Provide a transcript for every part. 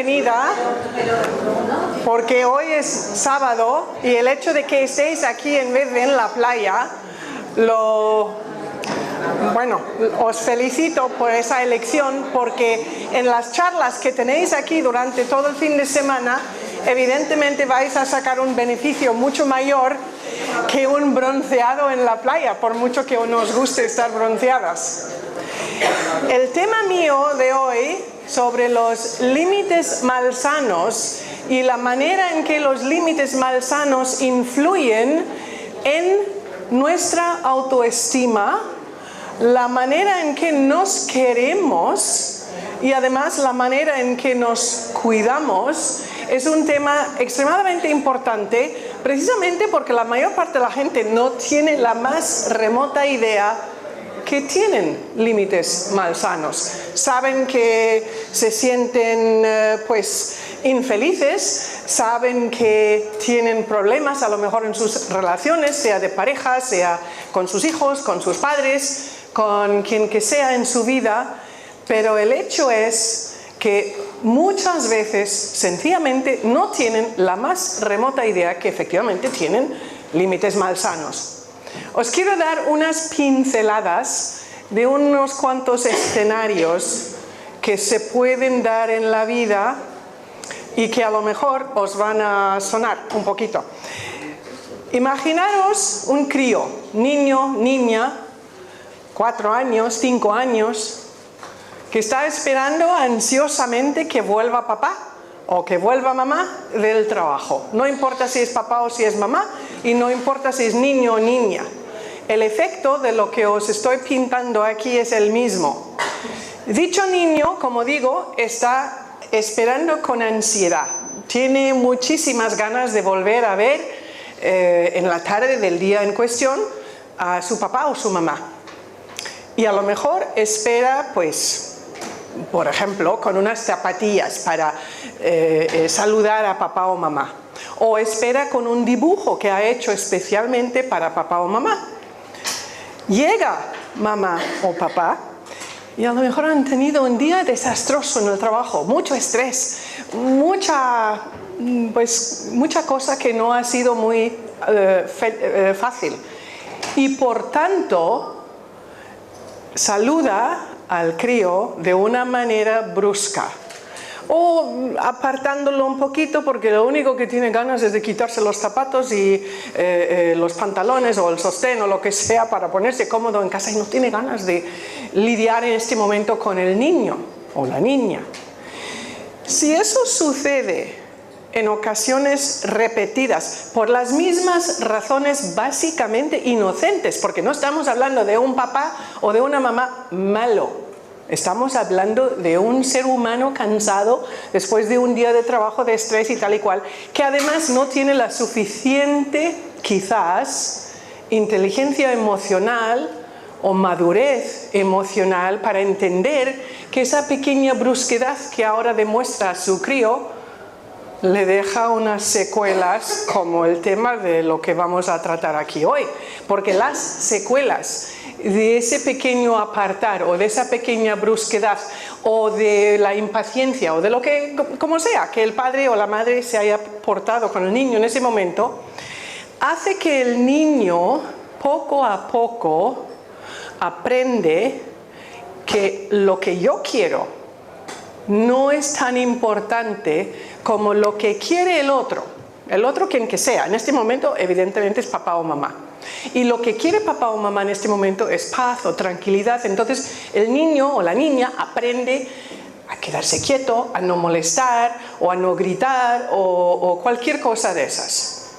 bienvenida porque hoy es sábado y el hecho de que estéis aquí en vez de en la playa, os felicito por esa elección, porque en las charlas que tenéis aquí durante todo el fin de semana, evidentemente vais a sacar un beneficio mucho mayor que un bronceado en la playa, por mucho que nos guste estar bronceadas. El tema mío de hoy sobre los límites malsanos y la manera en que los límites malsanos influyen en nuestra autoestima, la manera en que nos queremos y además la manera en que nos cuidamos, es un tema extremadamente importante, precisamente porque la mayor parte de la gente no tiene la más remota idea que tienen límites malsanos. Saben que se sienten infelices, saben que tienen problemas a lo mejor en sus relaciones, sea de pareja, sea con sus hijos, con sus padres, con quien que sea en su vida, pero el hecho es que muchas veces sencillamente no tienen la más remota idea que efectivamente tienen límites malsanos. Os quiero dar unas pinceladas de unos cuantos escenarios que se pueden dar en la vida y que a lo mejor os van a sonar un poquito. Imaginaros un crío, niño, niña, 4 años, 5 años, que está esperando ansiosamente que vuelva papá o que vuelva mamá del trabajo. No importa si es papá o si es mamá y no importa si es niño o niña. El efecto de lo que os estoy pintando aquí es el mismo. Dicho niño, como digo, está esperando con ansiedad. Tiene muchísimas ganas de volver a ver en la tarde del día en cuestión a su papá o su mamá. Y a lo mejor espera, por ejemplo, con unas zapatillas para saludar a papá o mamá. O espera con un dibujo que ha hecho especialmente para papá o mamá. Llega mamá o papá y a lo mejor han tenido un día desastroso en el trabajo, mucho estrés, mucha cosa que no ha sido muy fácil. Y por tanto, saluda al crío de una manera brusca o apartándolo un poquito porque lo único que tiene ganas es de quitarse los zapatos y los pantalones o el sostén o lo que sea para ponerse cómodo en casa y no tiene ganas de lidiar en este momento con el niño o la niña. Si eso sucede en ocasiones repetidas por las mismas razones básicamente inocentes, porque no estamos hablando de un papá o de una mamá malo, estamos hablando de un ser humano cansado después de un día de trabajo, de estrés y tal y cual, que además no tiene la suficiente, quizás, inteligencia emocional o madurez emocional para entender que esa pequeña brusquedad que ahora demuestra a su crío le deja unas secuelas como el tema de lo que vamos a tratar aquí hoy. Porque las secuelas de ese pequeño apartar o de esa pequeña brusquedad o de la impaciencia o de lo que, como sea, que el padre o la madre se haya portado con el niño en ese momento, hace que el niño poco a poco aprende que lo que yo quiero no es tan importante como lo que quiere el otro quien que sea. En este momento evidentemente es papá o mamá. Y lo que quiere papá o mamá en este momento es paz o tranquilidad. Entonces el niño o la niña aprende a quedarse quieto, a no molestar o a no gritar o cualquier cosa de esas.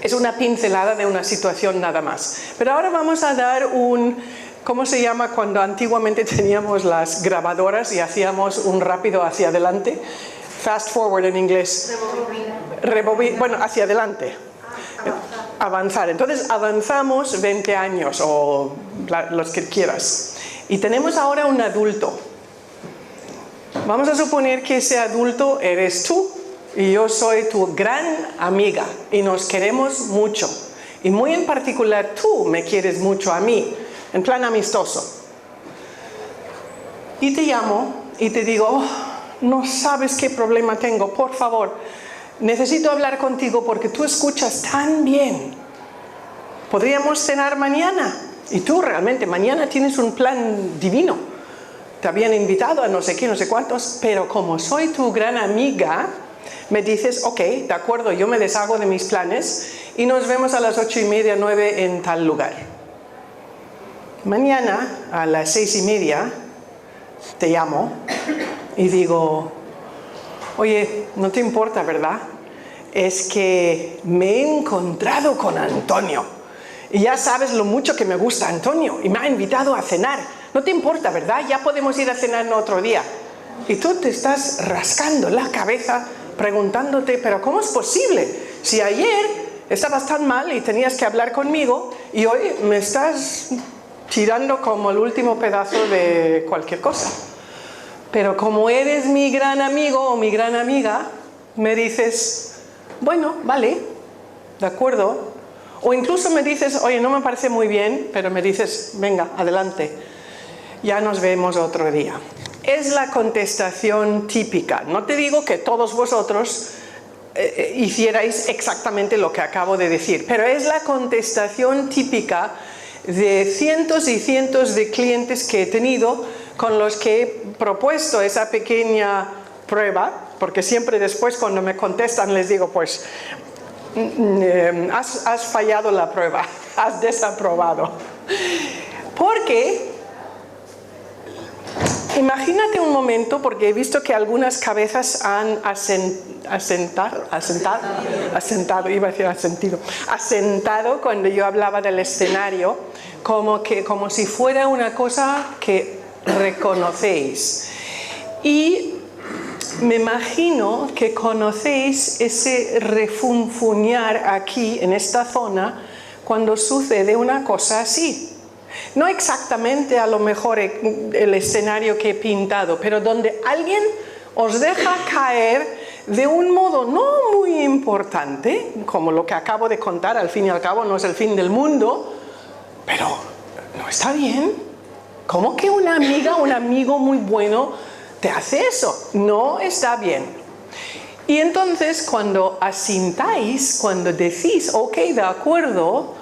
Es una pincelada de una situación nada más. Pero ahora vamos a dar ¿cómo se llama cuando antiguamente teníamos las grabadoras y hacíamos un rápido hacia adelante? Fast forward en inglés. Hacia adelante. Avanzar. Entonces avanzamos 20 años o los que quieras. Y tenemos ahora un adulto. Vamos a suponer que ese adulto eres tú y yo soy tu gran amiga y nos queremos mucho. Y muy en particular tú me quieres mucho a mí, en plan amistoso. Y te llamo y te digo, no sabes qué problema tengo, por favor, necesito hablar contigo porque tú escuchas tan bien. ¿Podríamos cenar mañana? Y tú realmente mañana tienes un plan divino. Te habían invitado a no sé qué, no sé cuántos, pero como soy tu gran amiga, me dices, ok, de acuerdo, yo me deshago de mis planes y nos vemos a las 8:30, 9 en tal lugar. Mañana a las 6:30 te llamo y digo, oye, no te importa, ¿verdad? Es que me he encontrado con Antonio y ya sabes lo mucho que me gusta Antonio y me ha invitado a cenar. No te importa, ¿verdad? Ya podemos ir a cenar en otro día. Y tú te estás rascando la cabeza preguntándote, pero ¿cómo es posible? Si ayer estabas tan mal y tenías que hablar conmigo y hoy me estás tirando como el último pedazo de cualquier cosa. Pero como eres mi gran amigo o mi gran amiga, me dices, bueno, vale, de acuerdo. O incluso me dices, oye, no me parece muy bien, pero me dices, venga, adelante, ya nos vemos otro día. Es la contestación típica. No te digo que todos vosotros hicierais exactamente lo que acabo de decir, pero es la contestación típica de cientos y cientos de clientes que he tenido con los que he propuesto esa pequeña prueba, porque siempre después cuando me contestan les digo, pues has fallado la prueba, has desaprobado. Porque imagínate un momento, porque he visto que algunas cabezas han asentado cuando yo hablaba del escenario, como si fuera una cosa que reconocéis. Y me imagino que conocéis ese refunfuñar aquí, en esta zona, cuando sucede una cosa así. No exactamente a lo mejor el escenario que he pintado, pero donde alguien os deja caer de un modo no muy importante, como lo que acabo de contar, al fin y al cabo no es el fin del mundo, pero no está bien. ¿Cómo que una amiga, un amigo muy bueno te hace eso? No está bien. Y entonces cuando asintáis, cuando decís, ok, de acuerdo,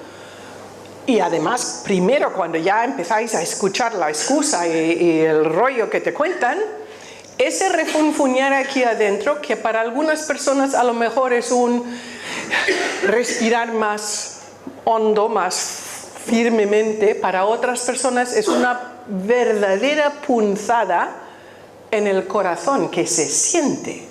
y además primero cuando ya empezáis a escuchar la excusa y el rollo que te cuentan, ese refunfuñar aquí adentro, que para algunas personas a lo mejor es un respirar más hondo, más firmemente, para otras personas es una verdadera punzada en el corazón que se siente.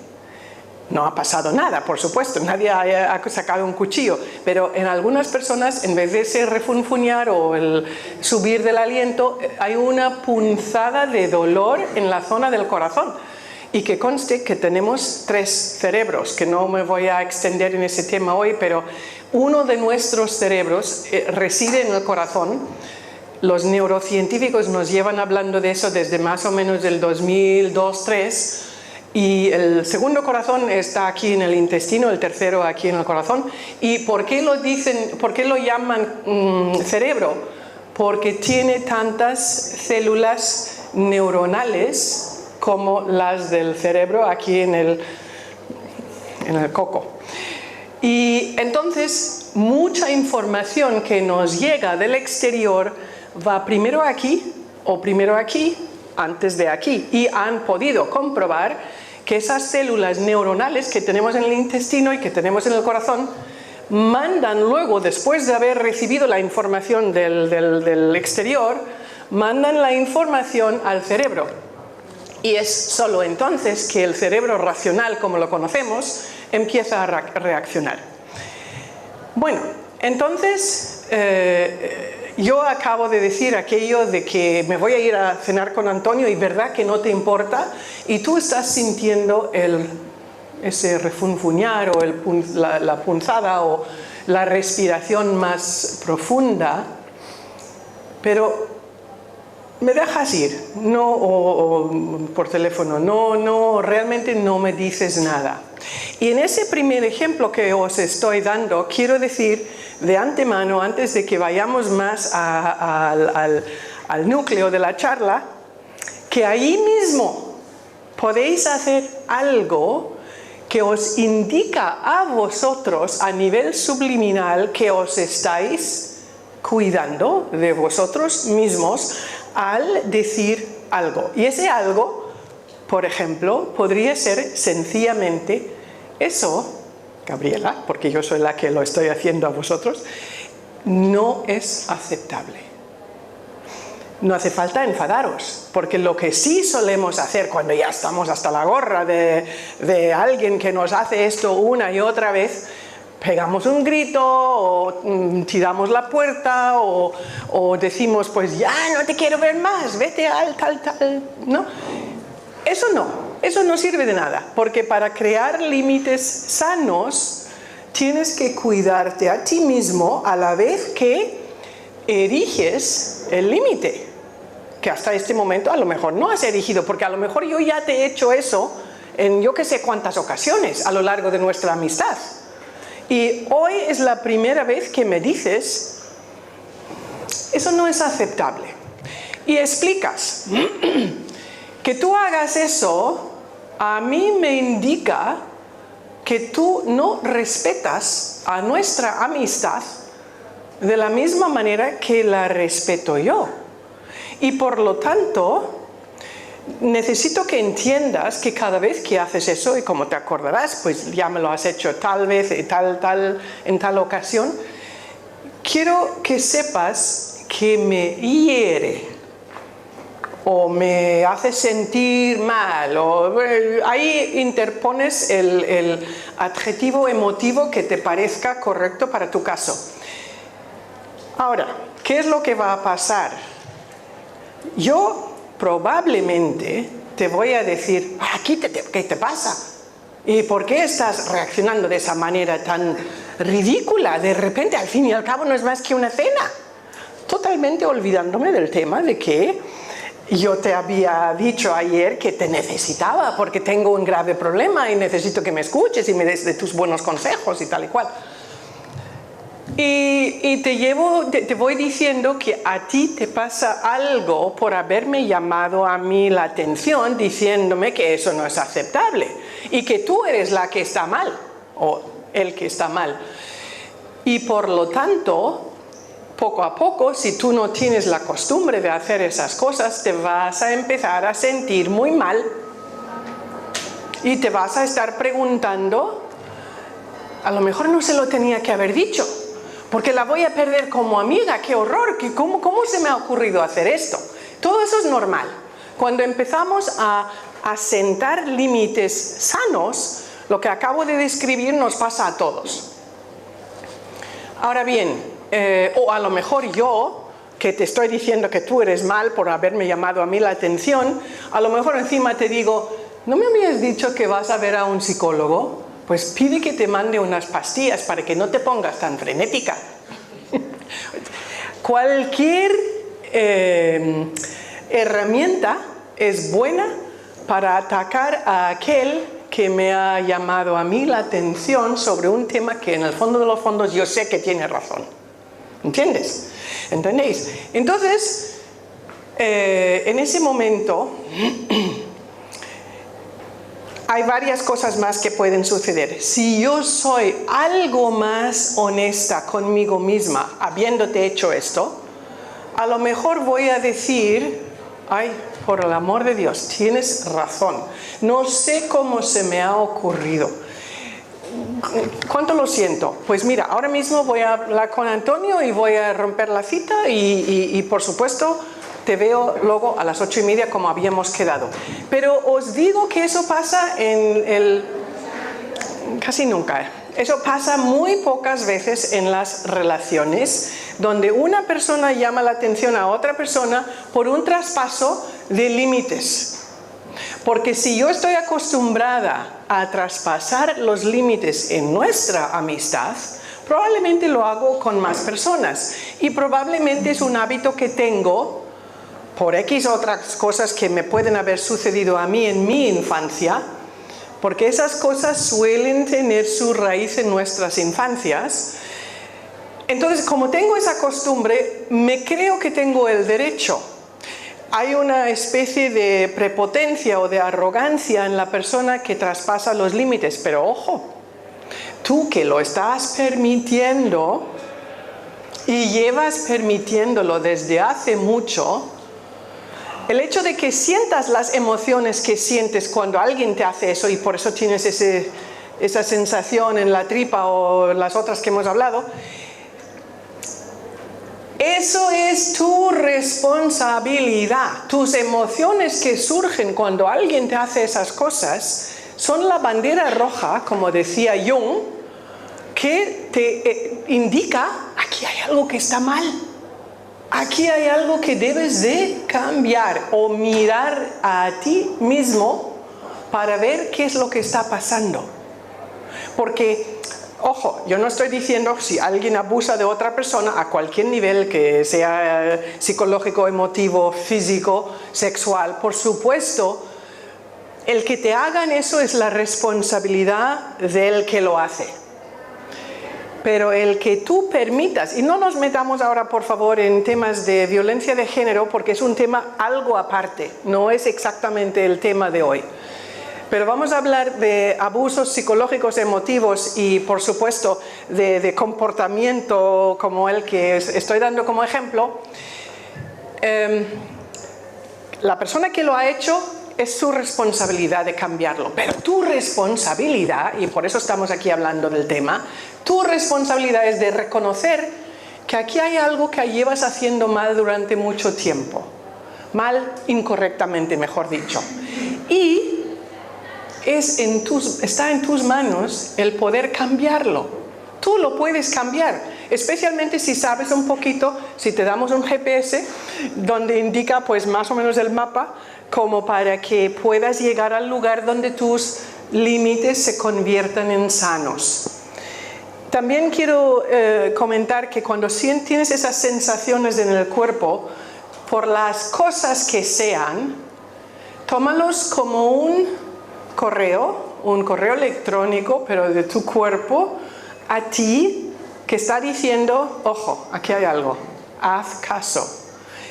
No ha pasado nada, por supuesto, nadie ha sacado un cuchillo, pero en algunas personas, en vez de ese refunfuñar o el subir del aliento, hay una punzada de dolor en la zona del corazón. Y que conste que tenemos 3 cerebros, que no me voy a extender en ese tema hoy, pero uno de nuestros cerebros reside en el corazón. Los neurocientíficos nos llevan hablando de eso desde más o menos el 2002-2003, y el segundo corazón está aquí en el intestino, el tercero aquí en el corazón. ¿Y por qué lo dicen, por qué lo llaman cerebro? Porque tiene tantas células neuronales como las del cerebro aquí en el coco. Y entonces mucha información que nos llega del exterior va primero aquí o primero aquí antes de aquí, y han podido comprobar que esas células neuronales que tenemos en el intestino y que tenemos en el corazón mandan luego, después de haber recibido la información del exterior, mandan la información al cerebro. Y es solo entonces que el cerebro racional, como lo conocemos, empieza a reaccionar. Bueno, entonces yo acabo de decir aquello de que me voy a ir a cenar con Antonio y verdad que no te importa, y tú estás sintiendo ese refunfuñar o la punzada o la respiración más profunda, pero me dejas ir, no, o por teléfono, no, realmente no me dices nada. Y en ese primer ejemplo que os estoy dando, quiero decir de antemano, antes de que vayamos más al núcleo de la charla, que ahí mismo, podéis hacer algo que os indica a vosotros a nivel subliminal que os estáis cuidando de vosotros mismos al decir algo. Y ese algo, por ejemplo, podría ser sencillamente eso, Gabriela, porque yo soy la que lo estoy haciendo a vosotros, no es aceptable. No hace falta enfadaros, porque lo que sí solemos hacer cuando ya estamos hasta la gorra de alguien que nos hace esto una y otra vez, pegamos un grito o tiramos la puerta o decimos pues ya no te quiero ver más, vete al tal, ¿no? Eso no sirve de nada, porque para crear límites sanos tienes que cuidarte a ti mismo a la vez que eriges el límite, que hasta este momento a lo mejor no has erigido, porque a lo mejor yo ya te he hecho eso en yo que sé cuántas ocasiones a lo largo de nuestra amistad. Y hoy es la primera vez que me dices, eso no es aceptable. Y explicas, que tú hagas eso, a mí me indica que tú no respetas a nuestra amistad de la misma manera que la respeto yo. Y por lo tanto, necesito que entiendas que cada vez que haces eso, y como te acordarás, pues ya me lo has hecho tal vez y en tal ocasión, quiero que sepas que me hiere o me hace sentir mal, o ahí interpones el adjetivo emotivo que te parezca correcto para tu caso. Ahora, ¿qué es lo que va a pasar? Yo probablemente te voy a decir, quítate, ¿qué te pasa? ¿Y por qué estás reaccionando de esa manera tan ridícula? De repente, al fin y al cabo, no es más que una cena. Totalmente olvidándome del tema de que yo te había dicho ayer que te necesitaba porque tengo un grave problema y necesito que me escuches y me des de tus buenos consejos y tal y cual. Y te voy diciendo que a ti te pasa algo por haberme llamado a mí la atención diciéndome que eso no es aceptable y que tú eres la que está mal o el que está mal. Y por lo tanto, poco a poco, si tú no tienes la costumbre de hacer esas cosas, te vas a empezar a sentir muy mal y te vas a estar preguntando, a lo mejor no se lo tenía que haber dicho, porque la voy a perder como amiga, qué horror, ¿cómo se me ha ocurrido hacer esto? Todo eso es normal. Cuando empezamos a sentar límites sanos, lo que acabo de describir nos pasa a todos. Ahora bien, o a lo mejor yo, que te estoy diciendo que tú eres mal por haberme llamado a mí la atención, a lo mejor encima te digo, ¿no me habías dicho que vas a ver a un psicólogo? Pues pide que te mande unas pastillas para que no te pongas tan frenética. Cualquier herramienta es buena para atacar a aquel que me ha llamado a mí la atención sobre un tema que en el fondo de los fondos yo sé que tiene razón. ¿Entiendes? ¿Entendéis? Entonces, en ese momento hay varias cosas más que pueden suceder. Si yo soy algo más honesta conmigo misma, habiéndote hecho esto, a lo mejor voy a decir, ay, por el amor de Dios, tienes razón. No sé cómo se me ha ocurrido. ¿Cuánto lo siento? Pues mira, ahora mismo voy a hablar con Antonio y voy a romper la cita y por supuesto te veo luego a las 8:30 como habíamos quedado. Pero os digo que eso pasa casi nunca. Eso pasa muy pocas veces en las relaciones, donde una persona llama la atención a otra persona por un traspaso de límites. Porque si yo estoy acostumbrada a traspasar los límites en nuestra amistad, probablemente lo hago con más personas. Y probablemente es un hábito que tengo por X otras cosas que me pueden haber sucedido a mí en mi infancia, porque esas cosas suelen tener su raíz en nuestras infancias. Entonces, como tengo esa costumbre, me creo que tengo el derecho. hay una especie de prepotencia o de arrogancia en la persona que traspasa los límites. Pero ojo, tú que lo estás permitiendo y llevas permitiéndolo desde hace mucho, el hecho de que sientas las emociones que sientes cuando alguien te hace eso y por eso tienes esa sensación en la tripa o las otras que hemos hablado, eso es tu responsabilidad. Tus emociones que surgen cuando alguien te hace esas cosas son la bandera roja, como decía Jung, que te indica, aquí hay algo que está mal. Aquí hay algo que debes de cambiar o mirar a ti mismo para ver qué es lo que está pasando. Porque, ojo, yo no estoy diciendo si alguien abusa de otra persona a cualquier nivel, que sea psicológico, emotivo, físico, sexual, por supuesto, el que te hagan eso es la responsabilidad del que lo hace. Pero el que tú permitas, y no nos metamos ahora por favor en temas de violencia de género porque es un tema algo aparte, no es exactamente el tema de hoy. Pero vamos a hablar de abusos psicológicos, emotivos y por supuesto de comportamiento como el que estoy dando como ejemplo. La persona que lo ha hecho es su responsabilidad de cambiarlo, pero tu responsabilidad, y por eso estamos aquí hablando del tema, tu responsabilidad es de reconocer que aquí hay algo que llevas haciendo mal durante mucho tiempo. Mal, incorrectamente, mejor dicho. Y está en tus manos el poder cambiarlo. Tú lo puedes cambiar, especialmente si sabes un poquito, si te damos un GPS donde indica pues más o menos el mapa, como para que puedas llegar al lugar donde tus límites se conviertan en sanos. También quiero comentar que cuando tienes esas sensaciones en el cuerpo, por las cosas que sean, tómalos como un correo electrónico, pero de tu cuerpo, a ti, que está diciendo, ojo, aquí hay algo, haz caso.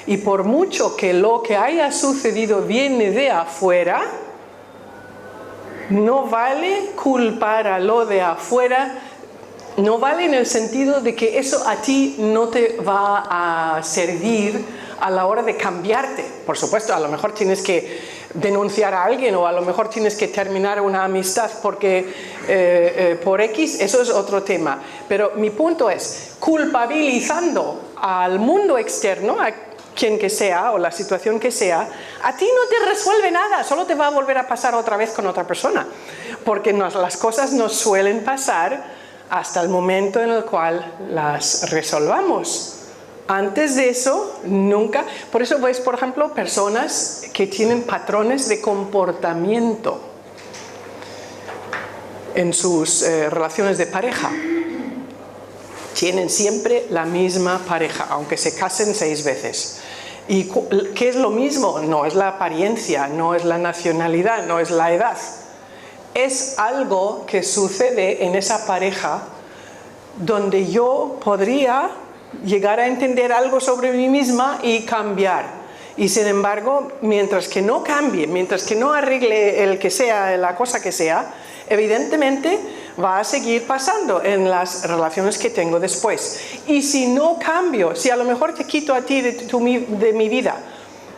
Y por mucho que lo que haya sucedido viene de afuera, no vale culpar a lo de afuera, no vale en el sentido de que eso a ti no te va a servir a la hora de cambiarte. Por supuesto, a lo mejor tienes que denunciar a alguien o a lo mejor tienes que terminar una amistad porque por X, eso es otro tema. Pero mi punto es, culpabilizando al mundo externo, a quien que sea o la situación que sea, a ti no te resuelve nada, solo te va a volver a pasar otra vez con otra persona. Porque las cosas nos suelen pasar hasta el momento en el cual las resolvamos. Antes de eso, nunca. Por eso ves, por ejemplo, personas que tienen patrones de comportamiento en sus relaciones de pareja. Tienen siempre la misma pareja, aunque se casen 6 veces. ¿Y qué es lo mismo? No es la apariencia, no es la nacionalidad, no es la edad. Es algo que sucede en esa pareja donde yo podría llegar a entender algo sobre mí misma y cambiar. Y sin embargo, mientras que no cambie, mientras que no arregle el que sea, la cosa que sea, evidentemente va a seguir pasando en las relaciones que tengo después. Y si no cambio, si a lo mejor te quito a ti de mi vida,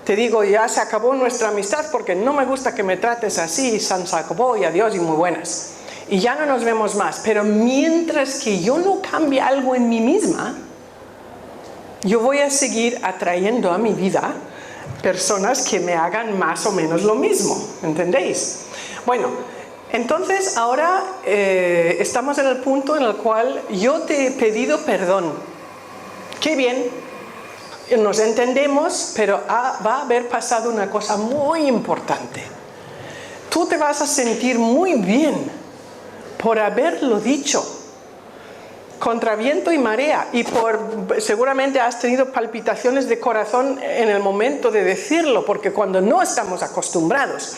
te digo ya se acabó nuestra amistad porque no me gusta que me trates así, y se acabó y adiós y muy buenas. Y ya no nos vemos más. Pero mientras que yo no cambie algo en mí misma, yo voy a seguir atrayendo a mi vida personas que me hagan más o menos lo mismo, ¿entendéis? Bueno, entonces ahora estamos en el punto en el cual yo te he pedido perdón. Qué bien, nos entendemos, pero va a haber pasado una cosa muy importante. Tú te vas a sentir muy bien por haberlo dicho. Contra viento y marea, y seguramente has tenido palpitaciones de corazón en el momento de decirlo, porque cuando no estamos acostumbrados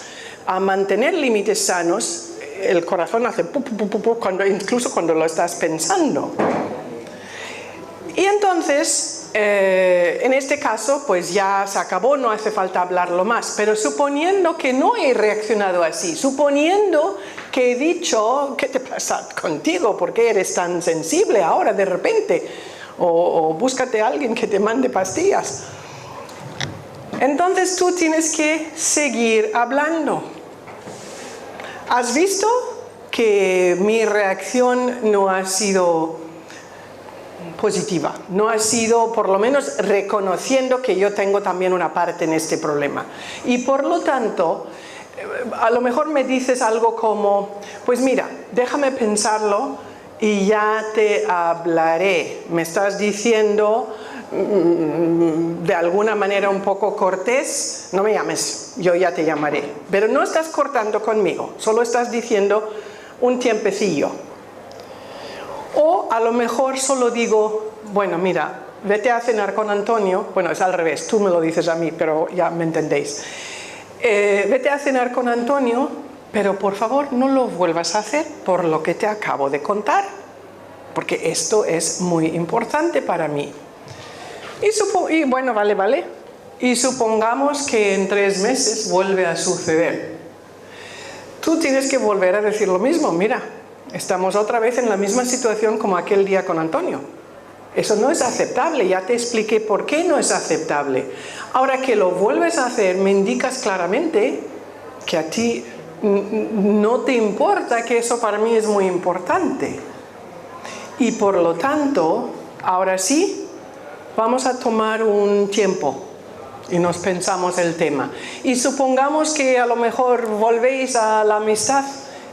a mantener límites sanos, el corazón hace pu, pu, pu, pu, incluso cuando lo estás pensando. Y entonces En este caso, pues ya se acabó, no hace falta hablarlo más, pero suponiendo que no he reaccionado así, suponiendo que he dicho, ¿qué te pasa contigo? ¿Por qué eres tan sensible ahora de repente? O búscate a alguien que te mande pastillas. Entonces tú tienes que seguir hablando. ¿Has visto que mi reacción no ha sido positiva? No ha sido, por lo menos, reconociendo que yo tengo también una parte en este problema. Y por lo tanto, a lo mejor me dices algo como, pues mira, déjame pensarlo y ya te hablaré. Me estás diciendo de alguna manera un poco cortés, no me llames, yo ya te llamaré. Pero no estás cortando conmigo, solo estás diciendo un tiempecillo. O a lo mejor solo digo, bueno, mira, vete a cenar con Antonio. Bueno, es al revés, tú me lo dices a mí, pero ya me entendéis. Vete a cenar con Antonio, pero por favor no lo vuelvas a hacer por lo que te acabo de contar, porque esto es muy importante para mí. Y bueno, vale. Y supongamos que en 3 meses vuelve a suceder. Tú tienes que volver a decir lo mismo. Mira, estamos otra vez en la misma situación como aquel día con Antonio. Eso no es aceptable, ya te expliqué por qué no es aceptable. Ahora que lo vuelves a hacer, me indicas claramente que a ti no te importa, que eso para mí es muy importante. Y por lo tanto, ahora sí, vamos a tomar un tiempo y nos pensamos el tema. Y supongamos que a lo mejor volvéis a la amistad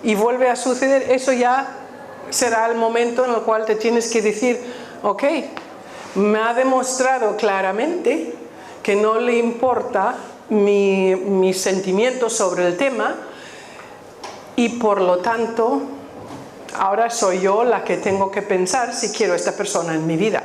y vuelve a suceder, eso ya será el momento en el cual te tienes que decir, ok, me ha demostrado claramente que no le importa mis sentimientos sobre el tema y por lo tanto ahora soy yo la que tengo que pensar si quiero a esta persona en mi vida.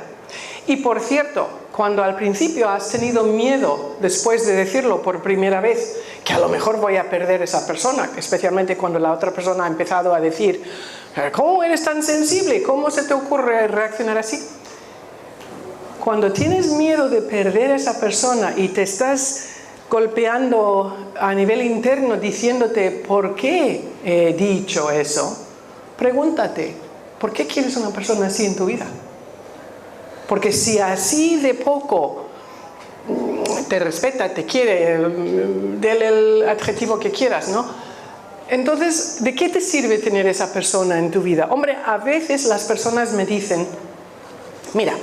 Y por cierto, cuando al principio has tenido miedo después de decirlo por primera vez, que a lo mejor voy a perder esa persona, especialmente cuando la otra persona ha empezado a decir, ¿cómo eres tan sensible? ¿Cómo se te ocurre reaccionar así? Cuando tienes miedo de perder a esa persona y te estás golpeando a nivel interno diciéndote, ¿por qué he dicho eso? Pregúntate, ¿por qué quieres una persona así en tu vida? Porque si así de poco te respeta, te quiere, dele el adjetivo que quieras, ¿no? Entonces, ¿de qué te sirve tener esa persona en tu vida? Hombre, a veces las personas me dicen, mira,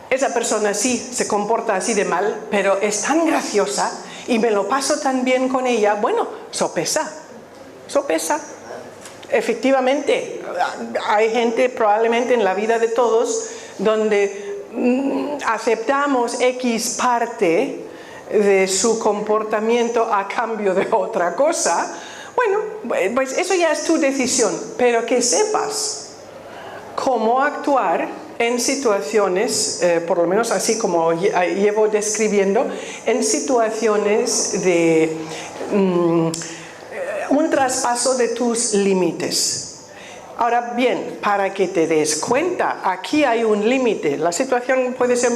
esa persona sí se comporta así de mal, pero es tan graciosa y me lo paso tan bien con ella. Bueno, sopesa. Efectivamente, hay gente probablemente en la vida de todos donde aceptamos X parte de su comportamiento a cambio de otra cosa. Bueno, pues eso ya es tu decisión, pero que sepas cómo actuar en situaciones, por lo menos así como llevo describiendo, en situaciones de un traspaso de tus límites. Ahora bien, para que te des cuenta, aquí hay un límite. La situación puede ser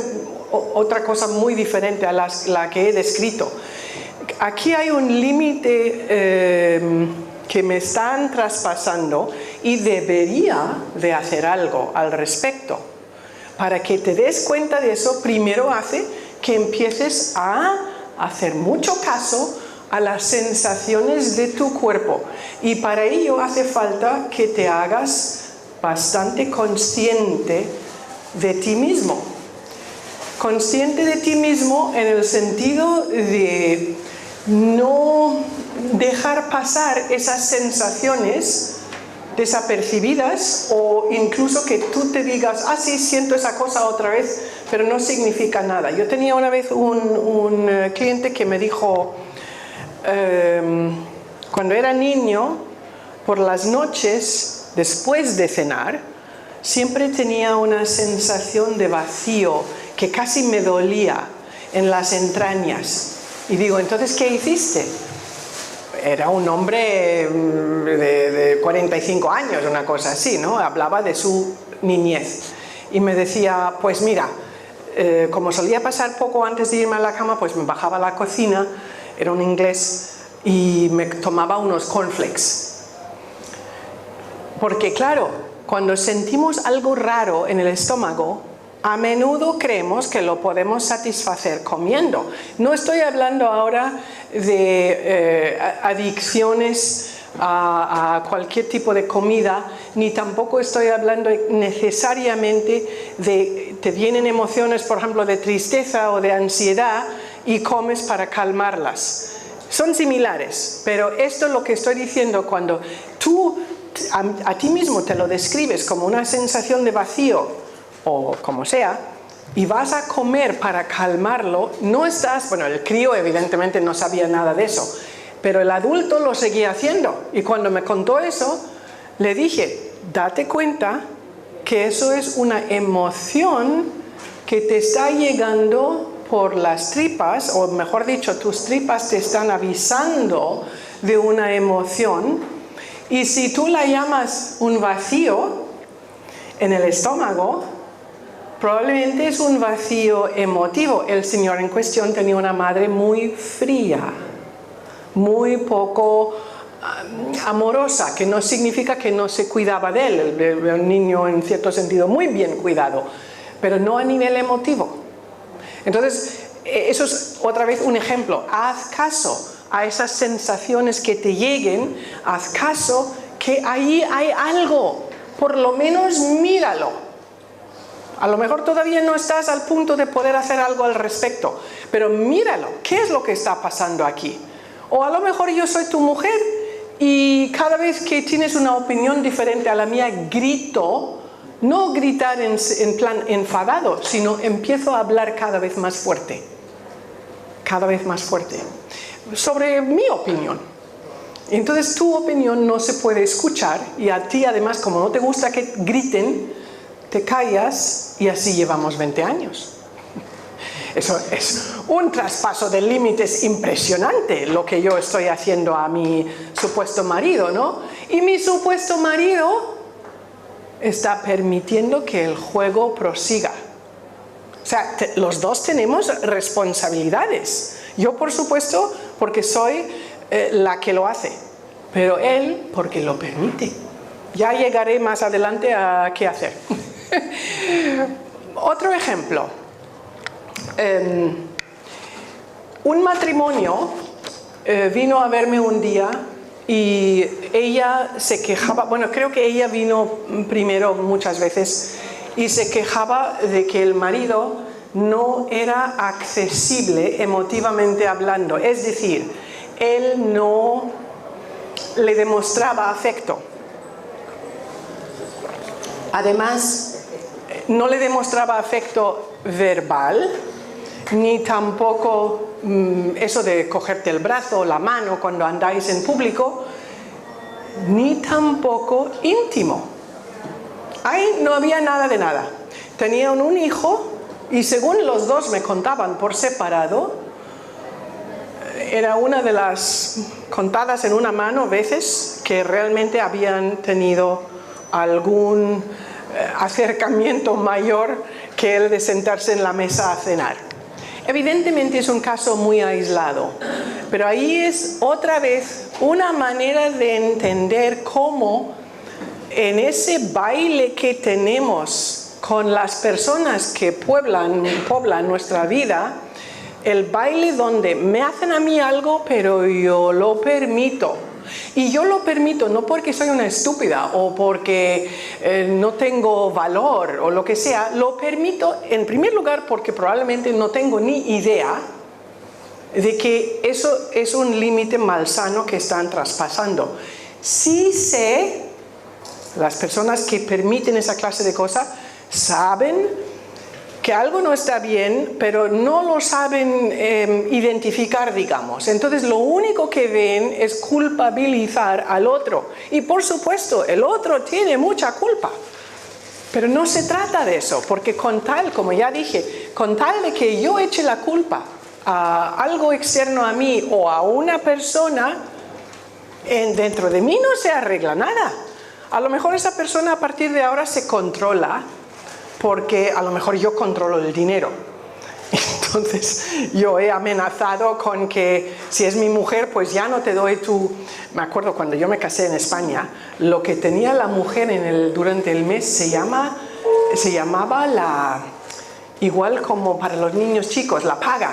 otra cosa muy diferente a la que he descrito. Aquí hay un límite que me están traspasando y debería de hacer algo al respecto. Para que te des cuenta de eso, primero hace que empieces a hacer mucho caso a las sensaciones de tu cuerpo, y para ello hace falta que te hagas bastante consciente de ti mismo. Consciente de ti mismo en el sentido de no dejar pasar esas sensaciones desapercibidas, o incluso que tú te digas, sí, siento esa cosa otra vez, pero no significa nada. Yo tenía una vez un cliente que me dijo, cuando era niño, por las noches, después de cenar, siempre tenía una sensación de vacío que casi me dolía en las entrañas. Y digo, entonces, ¿qué hiciste? Era un hombre de 45 años, una cosa así, ¿no? Hablaba de su niñez. Y me decía, pues mira, como solía pasar poco antes de irme a la cama, pues me bajaba a la cocina, era un inglés, y me tomaba unos cornflakes. Porque claro, cuando sentimos algo raro en el estómago, a menudo creemos que lo podemos satisfacer comiendo. No estoy hablando ahora de adicciones a cualquier tipo de comida, ni tampoco estoy hablando necesariamente de te vienen emociones, por ejemplo, de tristeza o de ansiedad y comes para calmarlas. Son similares, pero esto es lo que estoy diciendo cuando tú a ti mismo te lo describes como una sensación de vacío o como sea, y vas a comer para calmarlo, no estás, bueno, el crío evidentemente no sabía nada de eso, pero el adulto lo seguía haciendo, y cuando me contó eso, le dije, date cuenta que eso es una emoción que te está llegando por las tripas, o mejor dicho, tus tripas te están avisando de una emoción, y si tú la llamas un vacío en el estómago, probablemente es un vacío emotivo. El señor en cuestión tenía una madre muy fría, muy poco amorosa, que no significa que no se cuidaba de él, un niño en cierto sentido muy bien cuidado, pero no a nivel emotivo. Entonces, eso es otra vez un ejemplo. Haz caso a esas sensaciones que te lleguen, haz caso que ahí hay algo, por lo menos míralo. A lo mejor todavía no estás al punto de poder hacer algo al respecto, pero míralo, ¿qué es lo que está pasando aquí? O a lo mejor yo soy tu mujer y cada vez que tienes una opinión diferente a la mía grito, no gritar en plan enfadado, sino empiezo a hablar cada vez más fuerte, sobre mi opinión. Entonces tu opinión no se puede escuchar y a ti además, como no te gusta que griten, te callas y así llevamos 20 años. Eso es un traspaso de límites impresionante lo que yo estoy haciendo a mi supuesto marido, ¿no? Y mi supuesto marido está permitiendo que el juego prosiga. O sea, los dos tenemos responsabilidades. Yo, por supuesto, porque soy la que lo hace, pero él porque lo permite. Ya llegaré más adelante a qué hacer. Otro ejemplo. Un matrimonio vino a verme un día y ella se quejaba, bueno, creo que ella vino primero muchas veces y se quejaba de que el marido no era accesible emotivamente hablando, es decir, él no le demostraba afecto. Además, no le demostraba afecto verbal, ni tampoco eso de cogerte el brazo o la mano cuando andáis en público, ni tampoco íntimo. Ahí no había nada de nada. Tenían un hijo y según los dos me contaban por separado, era una de las contadas en una mano veces que realmente habían tenido algún acercamiento mayor que el de sentarse en la mesa a cenar. Evidentemente es un caso muy aislado, pero ahí es otra vez una manera de entender cómo en ese baile que tenemos con las personas que poblan nuestra vida, el baile donde me hacen a mí algo, pero yo lo permito. Y yo lo permito no porque soy una estúpida o porque no tengo valor o lo que sea, lo permito en primer lugar porque probablemente no tengo ni idea de que eso es un límite malsano que están traspasando. Sí sé, las personas que permiten esa clase de cosas saben que algo no está bien, pero no lo saben identificar, digamos. Entonces lo único que ven es culpabilizar al otro. Y por supuesto, el otro tiene mucha culpa. Pero no se trata de eso, porque con tal, como ya dije, con tal de que yo eche la culpa a algo externo a mí o a una persona, dentro de mí no se arregla nada. A lo mejor esa persona a partir de ahora se controla, porque a lo mejor yo controlo el dinero. Entonces yo he amenazado con que si es mi mujer, pues ya no te doy tu... Me acuerdo cuando yo me casé en España, lo que tenía la mujer durante el mes se llamaba la... Igual como para los niños chicos, la paga.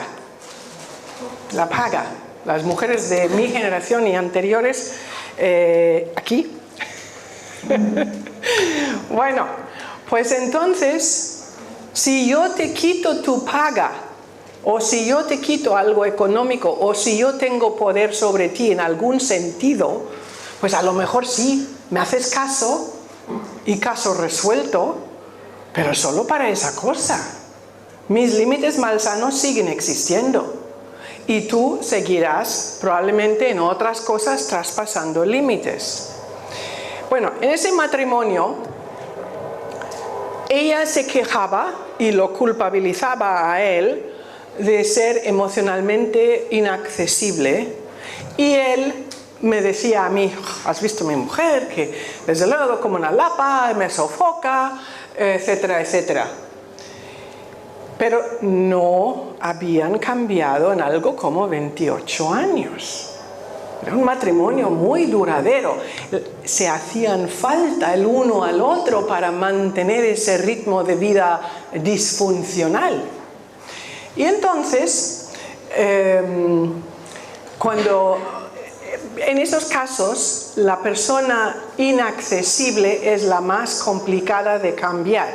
La paga. Las mujeres de mi generación y anteriores, aquí. Bueno, pues entonces... Si yo te quito tu paga, o si yo te quito algo económico, o si yo tengo poder sobre ti en algún sentido, pues a lo mejor sí, me haces caso, y caso resuelto, pero solo para esa cosa. Mis límites malsanos siguen existiendo, y tú seguirás probablemente en otras cosas traspasando límites. Bueno, en ese matrimonio, ella se quejaba y lo culpabilizaba a él de ser emocionalmente inaccesible, y él me decía a mí, ¿has visto a mi mujer? Que desde luego como una lapa, me sofoca, etcétera, etcétera. Pero no habían cambiado en algo como 28 años. Era un matrimonio muy duradero. Se hacían falta el uno al otro para mantener ese ritmo de vida disfuncional. Y entonces, cuando en esos casos la persona inaccesible es la más complicada de cambiar.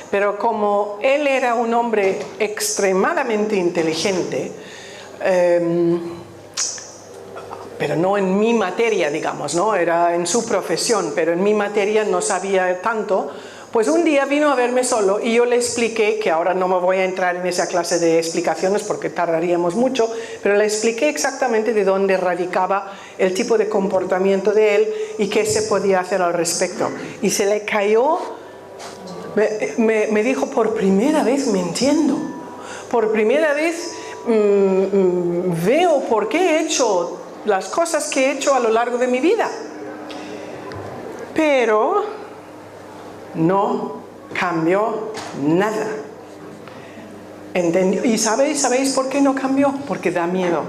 Pero como él era un hombre extremadamente inteligente, pero no en mi materia, digamos, ¿no? Era en su profesión, pero en mi materia no sabía tanto, pues un día vino a verme solo y yo le expliqué, que ahora no me voy a entrar en esa clase de explicaciones porque tardaríamos mucho, pero le expliqué exactamente de dónde radicaba el tipo de comportamiento de él y qué se podía hacer al respecto. Y se le cayó, me dijo, por primera vez me entiendo, por primera vez veo por qué he hecho las cosas que he hecho a lo largo de mi vida. Pero no cambió nada. ¿Entendió? ¿Y sabéis por qué no cambió? Porque da miedo.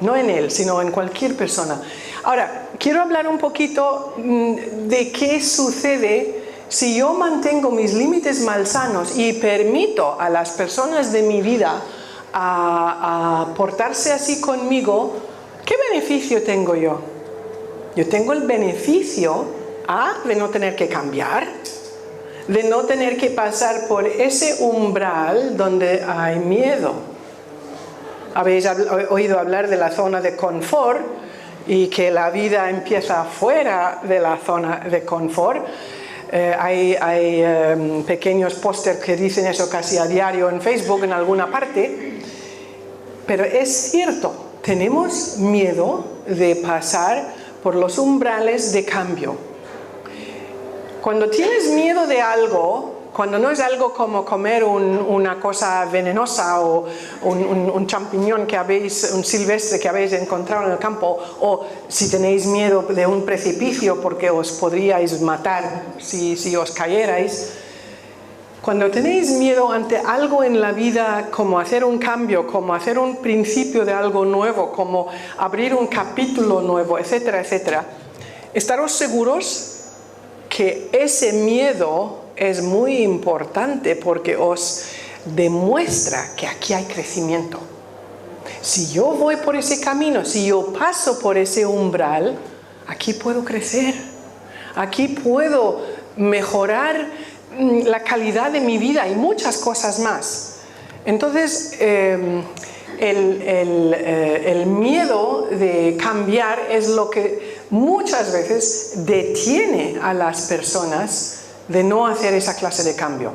No en él, sino en cualquier persona. Ahora, quiero hablar un poquito de qué sucede si yo mantengo mis límites malsanos y permito a las personas de mi vida a portarse así conmigo. ¿Qué beneficio tengo yo? Yo tengo el beneficio de no tener que cambiar, de no tener que pasar por ese umbral donde hay miedo. Habéis oído hablar de la zona de confort y que la vida empieza fuera de la zona de confort. Hay pequeños pósters que dicen eso casi a diario en Facebook, en alguna parte. Pero es cierto. Tenemos miedo de pasar por los umbrales de cambio. Cuando tienes miedo de algo, cuando no es algo como comer una cosa venenosa o un champiñón un silvestre que habéis encontrado en el campo, o si tenéis miedo de un precipicio porque os podríais matar si os cayerais. Cuando tenéis miedo ante algo en la vida, como hacer un cambio, como hacer un principio de algo nuevo, como abrir un capítulo nuevo, etcétera, etcétera, estaros seguros que ese miedo es muy importante porque os demuestra que aquí hay crecimiento. Si yo voy por ese camino, si yo paso por ese umbral, aquí puedo crecer, aquí puedo mejorar la calidad de mi vida y muchas cosas más. Entonces, el miedo de cambiar es lo que muchas veces detiene a las personas de no hacer esa clase de cambio,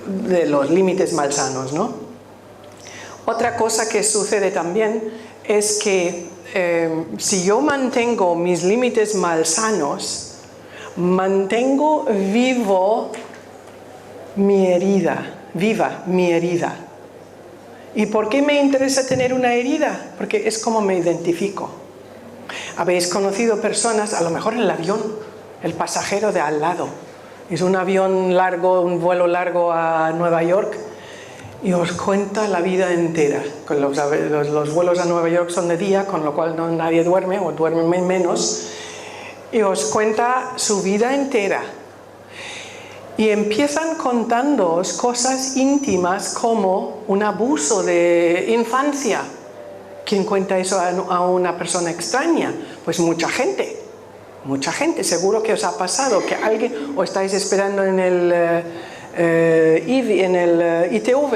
de los límites malsanos, ¿no? Otra cosa que sucede también es que si yo mantengo mis límites malsanos, mantengo viva mi herida. ¿Y por qué me interesa tener una herida? Porque es como me identifico. Habéis conocido personas, a lo mejor en el avión, el pasajero de al lado, hizo un avión largo, un vuelo largo a Nueva York y os cuenta la vida entera. Los vuelos a Nueva York son de día, con lo cual nadie duerme o duerme menos, y os cuenta su vida entera. Y empiezan contándoos cosas íntimas como un abuso de infancia. ¿Quién cuenta eso a una persona extraña? Pues mucha gente, seguro que os ha pasado, que alguien, o estáis esperando en el ITV,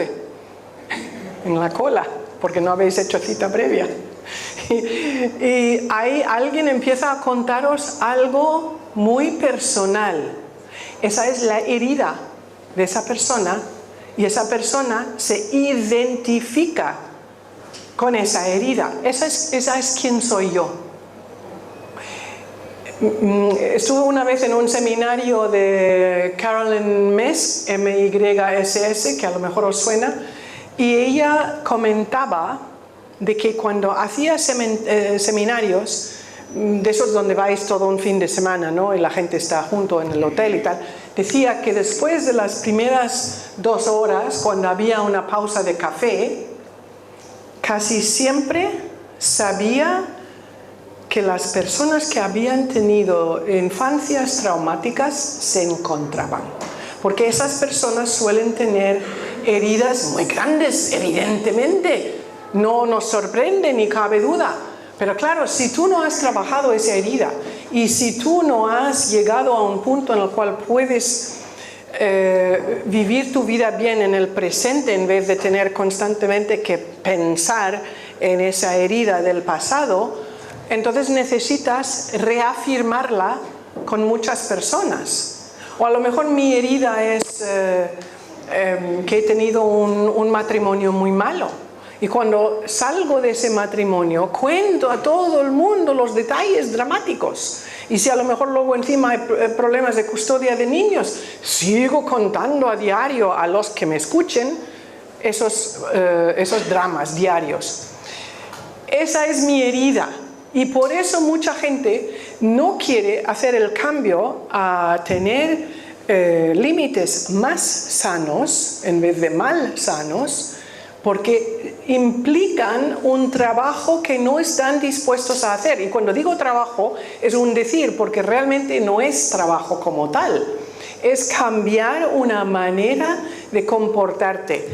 en la cola, porque no habéis hecho cita previa. Y ahí alguien empieza a contaros algo muy personal. Esa es la herida de esa persona, y esa persona se identifica con esa herida. Esa es quién soy yo. Estuve una vez en un seminario de Carolyn Myss, M-Y-S-S, que a lo mejor os suena, y ella comentaba de que cuando hacía seminarios, de esos donde vais todo un fin de semana, ¿no? Y la gente está junto en el hotel y tal, decía que después de las primeras 2 horas, cuando había una pausa de café, casi siempre sabía que las personas que habían tenido infancias traumáticas se encontraban, porque esas personas suelen tener heridas muy grandes, evidentemente, no nos sorprende ni cabe duda. Pero claro, si tú no has trabajado esa herida y si tú no has llegado a un punto en el cual puedes vivir tu vida bien en el presente en vez de tener constantemente que pensar en esa herida del pasado, entonces necesitas reafirmarla con muchas personas. O a lo mejor mi herida es que he tenido un matrimonio muy malo. Y cuando salgo de ese matrimonio, cuento a todo el mundo los detalles dramáticos. Y si a lo mejor luego encima hay problemas de custodia de niños, sigo contando a diario a los que me escuchen esos dramas diarios. Esa es mi herida. Y por eso mucha gente no quiere hacer el cambio a tener límites más sanos en vez de mal sanos, porque implican un trabajo que no están dispuestos a hacer. Y cuando digo trabajo, es un decir, porque realmente no es trabajo como tal. Es cambiar una manera de comportarte.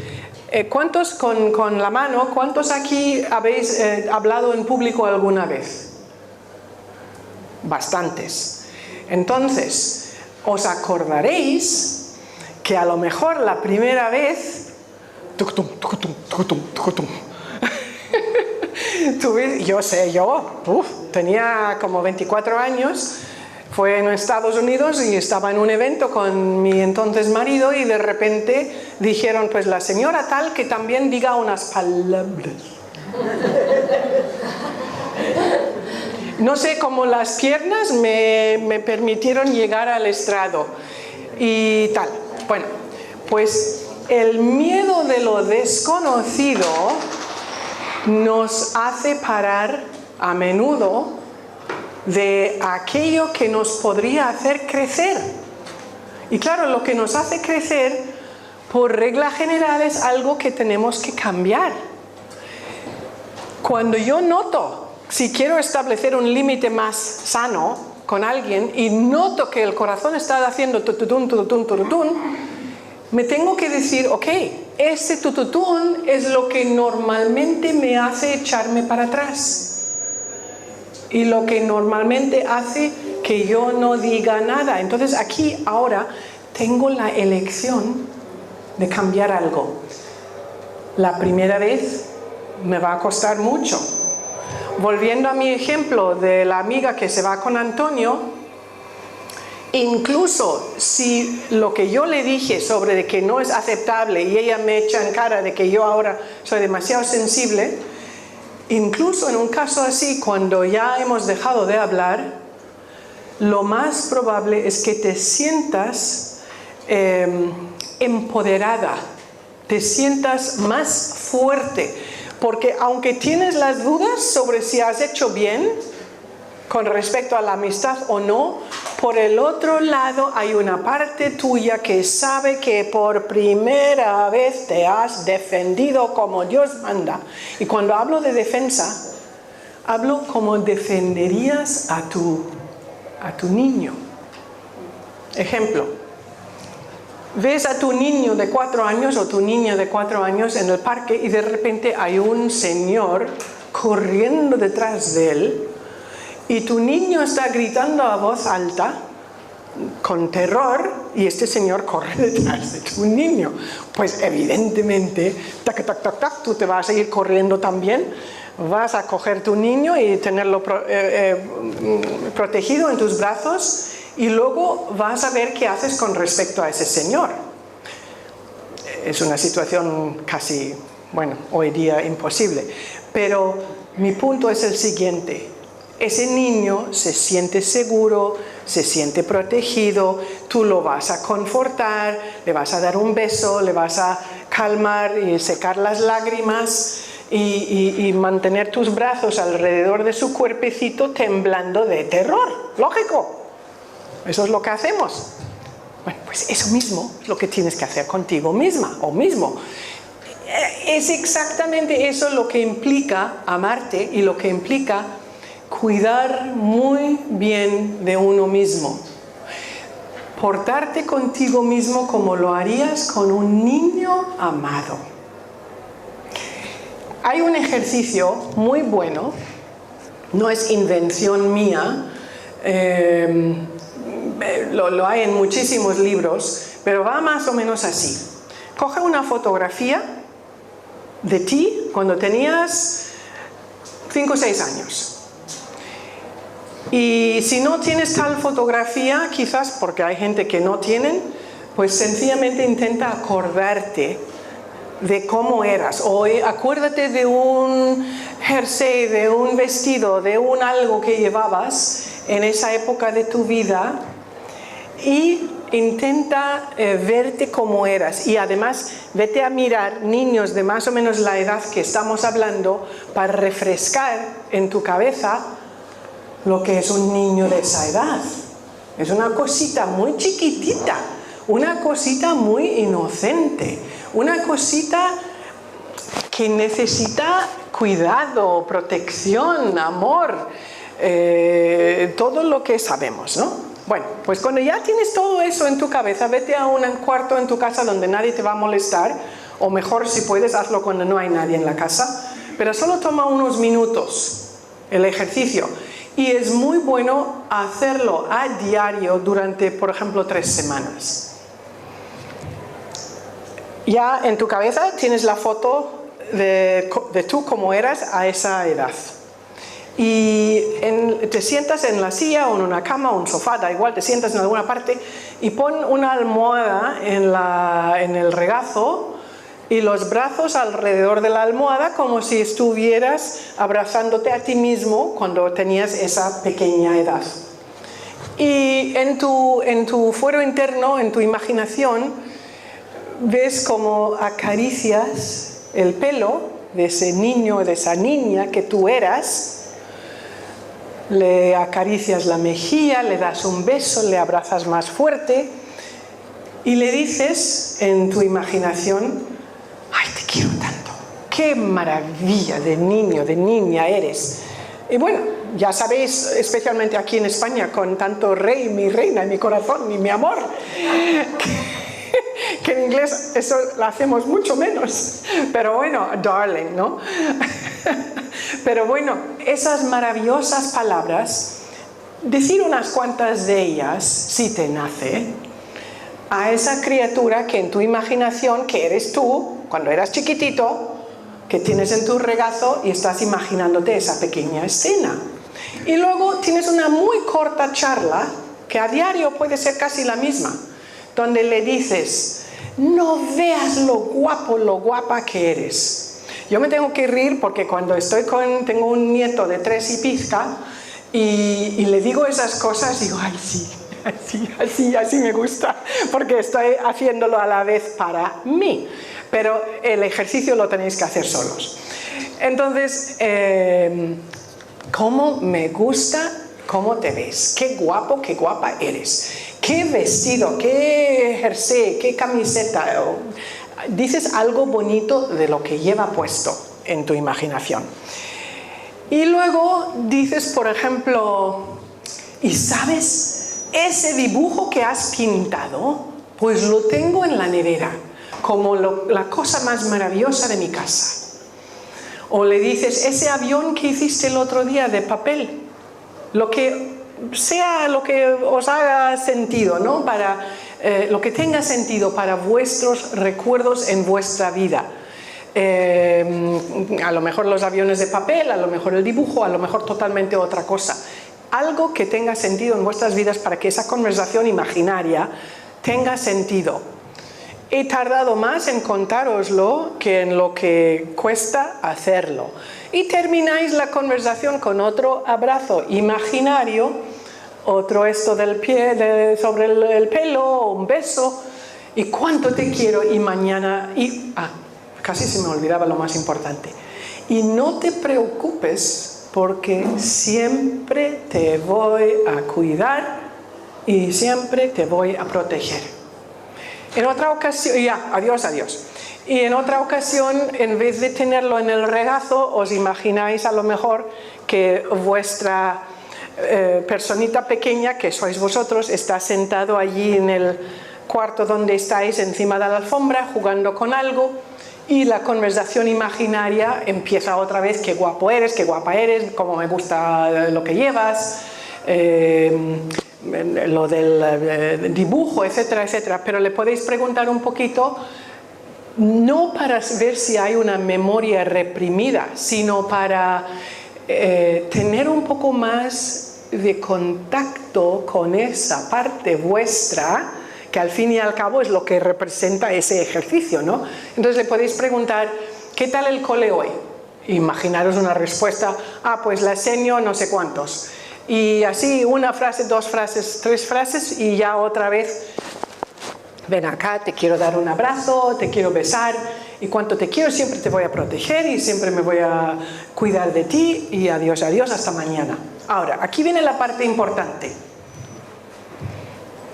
¿Cuántos con la mano, cuántos aquí habéis hablado en público alguna vez? Bastantes. Entonces, os acordaréis que a lo mejor la primera vez tenía como 24 años, fue en Estados Unidos y estaba en un evento con mi entonces marido y de repente dijeron, pues la señora tal que también diga unas palabras. No sé cómo las piernas me permitieron llegar al estrado y tal. Bueno, pues el miedo de lo desconocido nos hace parar a menudo de aquello que nos podría hacer crecer. Y claro, lo que nos hace crecer, por regla general, es algo que tenemos que cambiar. Cuando yo noto, si quiero establecer un límite más sano con alguien y noto que el corazón está haciendo tututún, tututún, tututún, me tengo que decir, ok, este tututún es lo que normalmente me hace echarme para atrás. Y lo que normalmente hace que yo no diga nada. Entonces aquí ahora tengo la elección de cambiar algo. La primera vez me va a costar mucho. Volviendo a mi ejemplo de la amiga que se va con Antonio, incluso si lo que yo le dije sobre de que no es aceptable y ella me echa en cara de que yo ahora soy demasiado sensible, incluso en un caso así, cuando ya hemos dejado de hablar, lo más probable es que te sientas empoderada, te sientas más fuerte, porque aunque tienes las dudas sobre si has hecho bien, con respecto a la amistad o no, por el otro lado hay una parte tuya que sabe que por primera vez te has defendido como Dios manda. Y cuando hablo de defensa, hablo como defenderías a tu niño. Ejemplo, ves a tu niño de 4 años o tu niña de 4 años en el parque y de repente hay un señor corriendo detrás de él y tu niño está gritando a voz alta con terror y este señor corre detrás de tu niño. Pues evidentemente, tac, tac, tac, tac, tú te vas a ir corriendo también, vas a coger tu niño y tenerlo protegido en tus brazos y luego vas a ver qué haces con respecto a ese señor. Es una situación casi, bueno, hoy día imposible, pero mi punto es el siguiente. Ese niño se siente seguro, se siente protegido, tú lo vas a confortar, le vas a dar un beso, le vas a calmar y secar las lágrimas y mantener tus brazos alrededor de su cuerpecito temblando de terror. Lógico, eso es lo que hacemos. Bueno, pues eso mismo es lo que tienes que hacer contigo misma o mismo. Es exactamente eso lo que implica amarte y lo que implica cuidar muy bien de uno mismo. Portarte contigo mismo como lo harías con un niño amado. Hay un ejercicio muy bueno, no es invención mía, lo hay en muchísimos libros, pero va más o menos así. Coge una fotografía de ti cuando tenías 5 o 6 años. Y si no tienes tal fotografía, quizás porque hay gente que no tienen, pues sencillamente intenta acordarte de cómo eras. O acuérdate de un jersey, de un vestido, de un algo que llevabas en esa época de tu vida y intenta verte como eras. Y además vete a mirar niños de más o menos la edad que estamos hablando para refrescar en tu cabeza lo que es un niño de esa edad. Es una cosita muy chiquitita, una cosita muy inocente, una cosita que necesita cuidado, protección, amor, todo lo que sabemos, ¿no? Bueno, pues cuando ya tienes todo eso en tu cabeza, vete a un cuarto en tu casa donde nadie te va a molestar, o mejor si puedes, hazlo cuando no hay nadie en la casa, pero solo toma unos minutos el ejercicio. Y es muy bueno hacerlo a diario durante, por ejemplo, 3 semanas. Ya en tu cabeza tienes la foto de tú como eras a esa edad. Y te sientas en la silla o en una cama o un sofá, da igual, te sientas en alguna parte y pon una almohada en el regazo y los brazos alrededor de la almohada como si estuvieras abrazándote a ti mismo cuando tenías esa pequeña edad. Y en tu fuero interno, en tu imaginación, ves como acaricias el pelo de ese niño o de esa niña que tú eras, le acaricias la mejilla, le das un beso, le abrazas más fuerte y le dices en tu imaginación: ¡ay, te quiero tanto! ¡Qué maravilla de niño, de niña eres! Y bueno, ya sabéis, especialmente aquí en España, con tanto rey, mi reina, mi corazón y mi amor, que en inglés eso lo hacemos mucho menos. Pero bueno, darling, ¿no? Pero bueno, esas maravillosas palabras, decir unas cuantas de ellas, si te nace, a esa criatura que en tu imaginación, que eres tú, cuando eras chiquitito, que tienes en tu regazo y estás imaginándote esa pequeña escena. Y luego tienes una muy corta charla, que a diario puede ser casi la misma, donde le dices: no veas lo guapo, lo guapa que eres. Yo me tengo que reír porque cuando tengo un nieto de 3 y pizca y le digo esas cosas, digo: ay, sí, así me gusta, porque estoy haciéndolo a la vez para mí. Pero el ejercicio lo tenéis que hacer solos. Entonces, ¿cómo me gusta ¿Cómo te ves? Qué guapo, qué guapa eres. Qué vestido, qué jersey, qué camiseta. Dices algo bonito de lo que lleva puesto en tu imaginación. Y luego dices, por ejemplo, ¿y sabes? Ese dibujo que has pintado, pues lo tengo en la nevera, como la cosa más maravillosa de mi casa. O le dices, ese avión que hiciste el otro día de papel, lo que sea, lo que os haga sentido, ¿no? Lo que tenga sentido para vuestros recuerdos en vuestra vida. A lo mejor los aviones de papel, a lo mejor el dibujo, a lo mejor totalmente otra cosa. Algo que tenga sentido en vuestras vidas para que esa conversación imaginaria tenga sentido. He tardado más en contároslo que en lo que cuesta hacerlo. Y termináis la conversación con otro abrazo imaginario, otro esto del pie sobre el pelo, un beso, y cuánto te quiero, y mañana, casi se me olvidaba lo más importante. Y no te preocupes porque siempre te voy a cuidar y siempre te voy a proteger. En otra ocasión, adiós. Y en otra ocasión, en vez de tenerlo en el regazo, os imagináis a lo mejor que vuestra personita pequeña, que sois vosotros, está sentado allí en el cuarto donde estáis, encima de la alfombra, jugando con algo, y la conversación imaginaria empieza otra vez, qué guapo eres, qué guapa eres, cómo me gusta lo que llevas, lo del dibujo, etcétera, etcétera. Pero le podéis preguntar un poquito, no para ver si hay una memoria reprimida, sino para tener un poco más de contacto con esa parte vuestra, que al fin y al cabo es lo que representa ese ejercicio, ¿no? Entonces le podéis preguntar, ¿qué tal el cole hoy? Imaginaros una respuesta, pues la enseño no sé cuántos. Y así una frase, dos frases, tres frases, y ya otra vez, ven acá, te quiero dar un abrazo, te quiero besar, y cuanto te quiero siempre te voy a proteger y siempre me voy a cuidar de ti, y adiós, adiós, hasta mañana. Ahora, aquí viene la parte importante.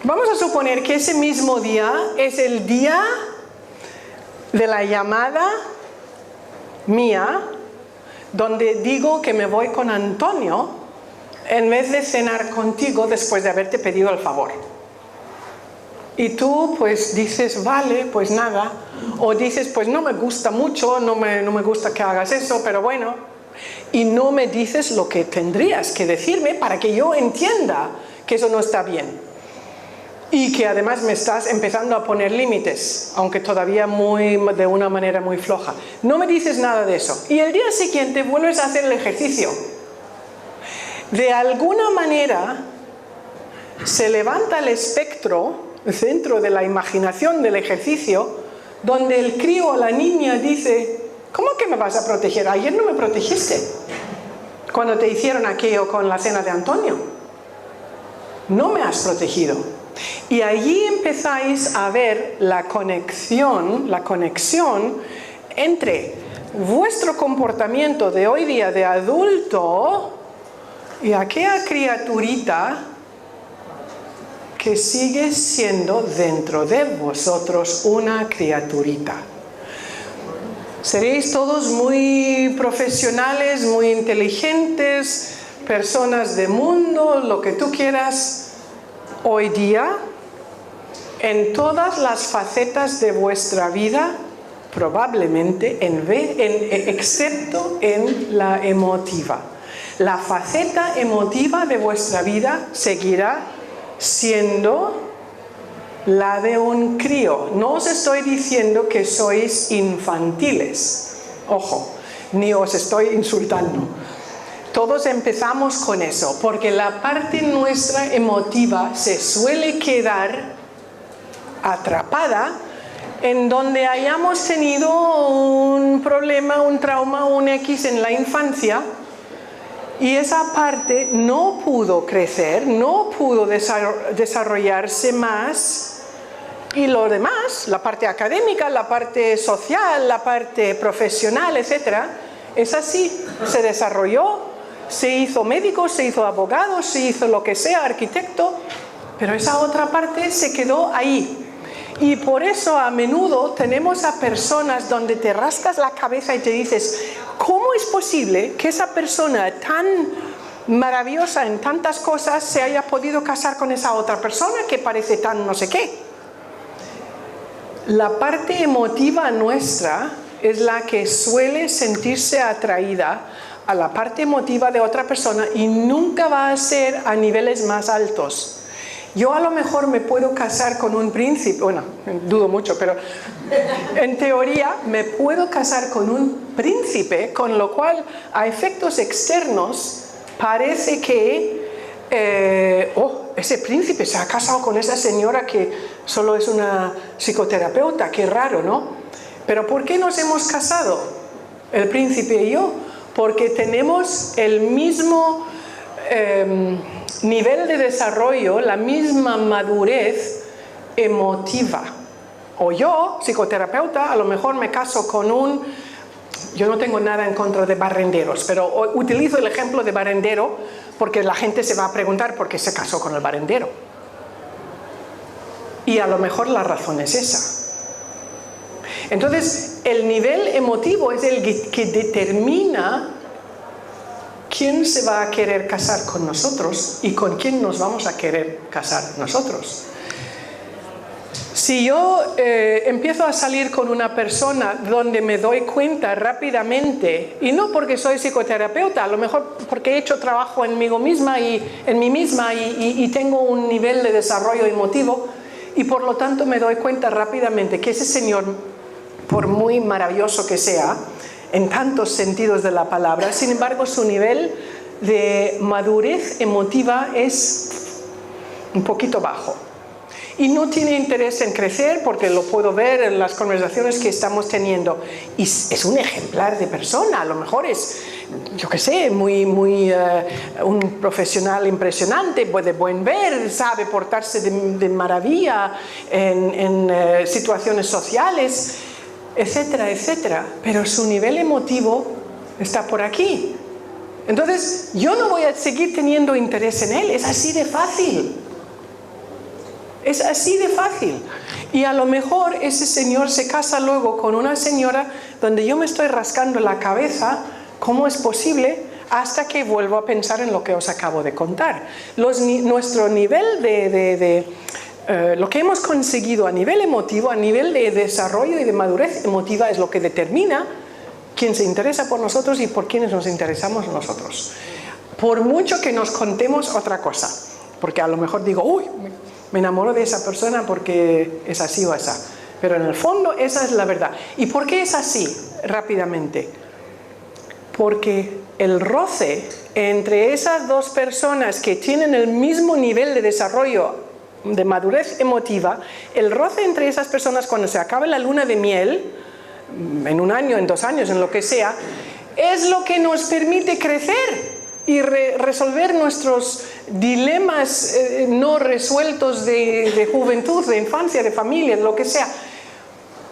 Vamos a suponer que ese mismo día es el día de la llamada mía, donde digo que me voy con Antonio en vez de cenar contigo después de haberte pedido el favor. Y tú pues dices, vale, pues nada. O dices, pues no me gusta mucho, no me gusta que hagas eso, pero bueno. Y no me dices lo que tendrías que decirme para que yo entienda que eso no está bien. Y que además me estás empezando a poner límites, aunque todavía de una manera muy floja. No me dices nada de eso. Y el día siguiente vuelves a hacer el ejercicio. De alguna manera se levanta el espectro dentro de la imaginación del ejercicio, donde el crío o la niña dice, ¿cómo que me vas a proteger? Ayer no me protegiste cuando te hicieron aquello con la cena de Antonio. No me has protegido. Y allí empezáis a ver la conexión entre vuestro comportamiento de hoy día de adulto y aquella criaturita que sigue siendo dentro de vosotros una criaturita. Seréis todos muy profesionales, muy inteligentes, personas de mundo, lo que tú quieras. Hoy día, en todas las facetas de vuestra vida, probablemente, excepto en la emotiva. La faceta emotiva de vuestra vida seguirá siendo la de un crío. No os estoy diciendo que sois infantiles, ojo, ni os estoy insultando. Todos empezamos con eso, porque la parte nuestra emotiva se suele quedar atrapada en donde hayamos tenido un problema, un trauma, un X en la infancia, y esa parte no pudo crecer, no pudo desarrollarse más, y lo demás, la parte académica, la parte social, la parte profesional, etc., es así, se desarrolló, se hizo médico, se hizo abogado, se hizo lo que sea, arquitecto, pero esa otra parte se quedó ahí. Y por eso a menudo tenemos a personas donde te rascas la cabeza y te dices, ¿cómo es posible que esa persona tan maravillosa en tantas cosas se haya podido casar con esa otra persona que parece tan no sé qué? La parte emotiva nuestra es la que suele sentirse atraída a la parte emotiva de otra persona y nunca va a ser a niveles más altos. Yo a lo mejor me puedo casar con un príncipe, bueno, dudo mucho, pero en teoría me puedo casar con un príncipe, con lo cual a efectos externos parece que, ese príncipe se ha casado con esa señora que solo es una psicoterapeuta, qué raro, ¿no? Pero ¿por qué nos hemos casado, el príncipe y yo? Porque tenemos el mismo nivel de desarrollo, la misma madurez emotiva. O yo, psicoterapeuta, a lo mejor me caso con un... Yo no tengo nada en contra de barrenderos, pero utilizo el ejemplo de barrendero porque la gente se va a preguntar por qué se casó con el barrendero. Y a lo mejor la razón es esa. Entonces, el nivel emotivo es el que determina quién se va a querer casar con nosotros y con quién nos vamos a querer casar nosotros. Si yo empiezo a salir con una persona donde me doy cuenta rápidamente, y no porque soy psicoterapeuta, a lo mejor porque he hecho trabajo en mí misma y tengo un nivel de desarrollo emotivo, y por lo tanto me doy cuenta rápidamente que ese señor, por muy maravilloso que sea, en tantos sentidos de la palabra, sin embargo su nivel de madurez emotiva es un poquito bajo y no tiene interés en crecer, porque lo puedo ver en las conversaciones que estamos teniendo, y es un ejemplar de persona, a lo mejor es, yo qué sé, un profesional impresionante, de buen ver, sabe portarse de maravilla en situaciones sociales, etcétera, etcétera, pero su nivel emotivo está por aquí. Entonces, yo no voy a seguir teniendo interés en él, es así de fácil. Es así de fácil. Y a lo mejor ese señor se casa luego con una señora donde yo me estoy rascando la cabeza, ¿cómo es posible? Hasta que vuelvo a pensar en lo que os acabo de contar. Nuestro nivel de lo que hemos conseguido a nivel emotivo, a nivel de desarrollo y de madurez emotiva, es lo que determina quién se interesa por nosotros y por quiénes nos interesamos nosotros. Por mucho que nos contemos otra cosa, porque a lo mejor digo, uy, me enamoro de esa persona porque es así o esa, pero en el fondo esa es la verdad. ¿Y por qué es así? Rápidamente. Porque el roce entre esas dos personas que tienen el mismo nivel de desarrollo, de madurez emotiva, el roce entre esas personas cuando se acabe la luna de miel, en un año, en 2 años, en lo que sea, es lo que nos permite crecer y resolver nuestros dilemas no resueltos de juventud, de infancia, de familia, de lo que sea.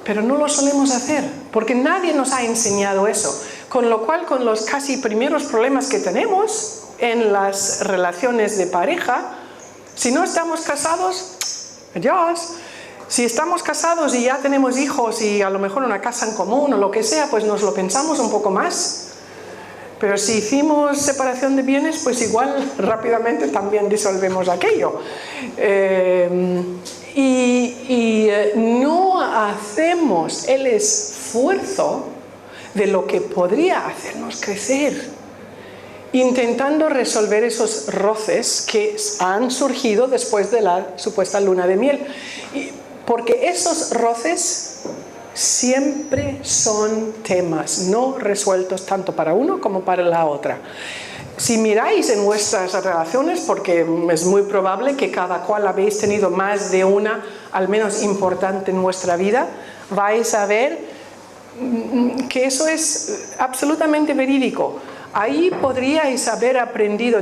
Pero no lo solemos hacer, porque nadie nos ha enseñado eso. Con lo cual, con los casi primeros problemas que tenemos en las relaciones de pareja, si no estamos casados, adiós. Si estamos casados y ya tenemos hijos y a lo mejor una casa en común o lo que sea, pues nos lo pensamos un poco más. Pero si hicimos separación de bienes, pues igual rápidamente también disolvemos aquello. No hacemos el esfuerzo de lo que podría hacernos crecer, intentando resolver esos roces que han surgido después de la supuesta luna de miel. Porque esos roces siempre son temas no resueltos tanto para uno como para la otra. Si miráis en vuestras relaciones, porque es muy probable que cada cual habéis tenido más de una, al menos importante en vuestra vida, vais a ver que eso es absolutamente verídico. Ahí podríais haber aprendido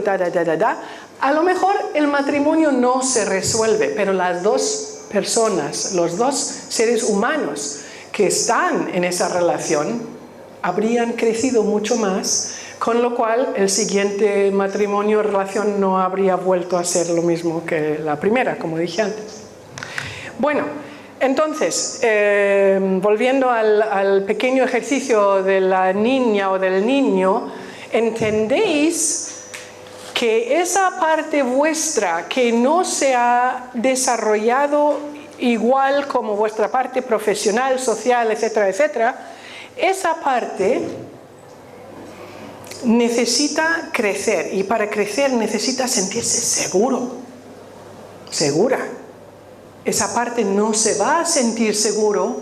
A lo mejor el matrimonio no se resuelve, pero las dos personas, los dos seres humanos que están en esa relación habrían crecido mucho más con lo cual el siguiente matrimonio o relación no habría vuelto a ser lo mismo que la primera, como dije antes. Bueno, entonces, volviendo al pequeño ejercicio de la niña o del niño, ¿entendéis que esa parte vuestra que no se ha desarrollado igual como vuestra parte profesional, social, etcétera, etcétera, esa parte necesita crecer, y para crecer necesita sentirse seguro, segura? Esa parte no se va a sentir seguro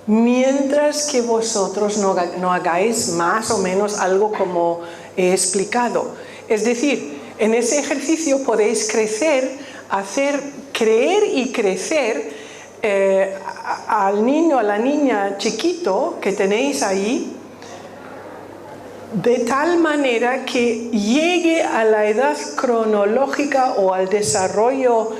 mientras que vosotros no hagáis más o menos algo como he explicado. Es decir, en ese ejercicio podéis crecer, creer y crecer al niño, a la niña chiquito que tenéis ahí, de tal manera que llegue a la edad cronológica o al desarrollo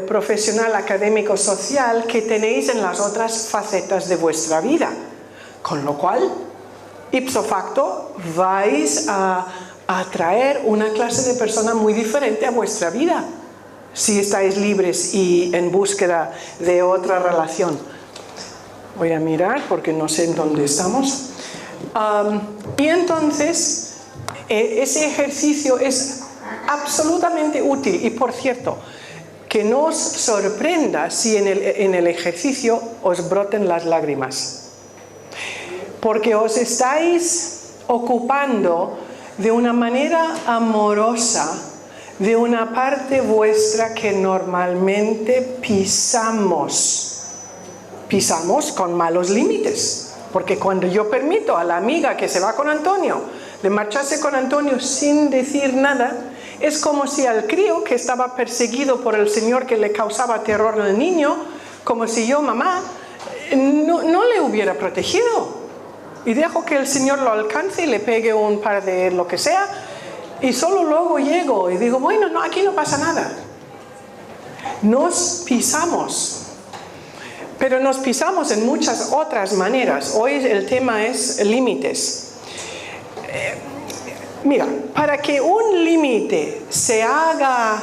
profesional, académico, social que tenéis en las otras facetas de vuestra vida. Con lo cual, ipso facto, vais a atraer una clase de persona muy diferente a vuestra vida, si estáis libres y en búsqueda de otra relación. Voy a mirar porque no sé en dónde estamos. Y entonces, ese ejercicio es absolutamente útil. Y por cierto, que no os sorprenda si en el ejercicio os broten las lágrimas. Porque os estáis ocupando de una manera amorosa de una parte vuestra que normalmente pisamos con malos límites. Porque cuando yo permito a la amiga que se va con Antonio de marcharse con Antonio sin decir nada, es como si al crío que estaba perseguido por el señor que le causaba terror al niño, como si yo, mamá, no le hubiera protegido. Y dejo que el señor lo alcance y le pegue un par de lo que sea, y solo luego llego y digo, bueno, no, aquí no pasa nada. Nos pisamos. Pero nos pisamos en muchas otras maneras. Hoy el tema es límites. Mira, para que un límite se haga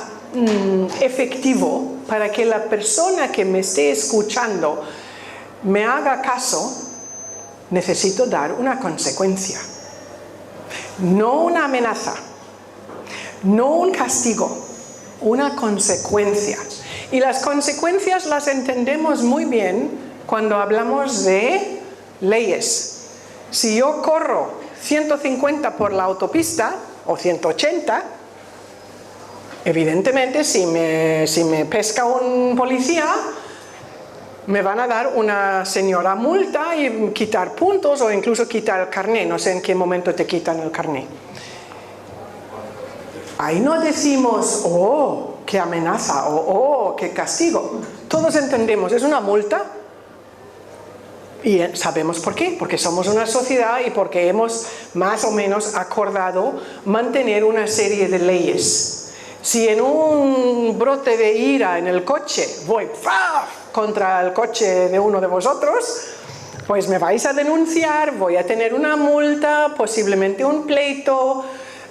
efectivo, para que la persona que me esté escuchando me haga caso, necesito dar una consecuencia. No una amenaza, no un castigo, una consecuencia. Y las consecuencias las entendemos muy bien cuando hablamos de leyes. Si yo corro 150 por la autopista o 180, evidentemente si me pesca un policía, me van a dar una señora multa y quitar puntos o incluso quitar el carné. No sé en qué momento te quitan el carné. Ahí no decimos, oh, qué amenaza, o oh, qué castigo. Todos entendemos, es una multa. Y sabemos por qué, porque somos una sociedad y porque hemos más o menos acordado mantener una serie de leyes. Si en un brote de ira en el coche voy contra el coche de uno de vosotros, pues me vais a denunciar, voy a tener una multa, posiblemente un pleito,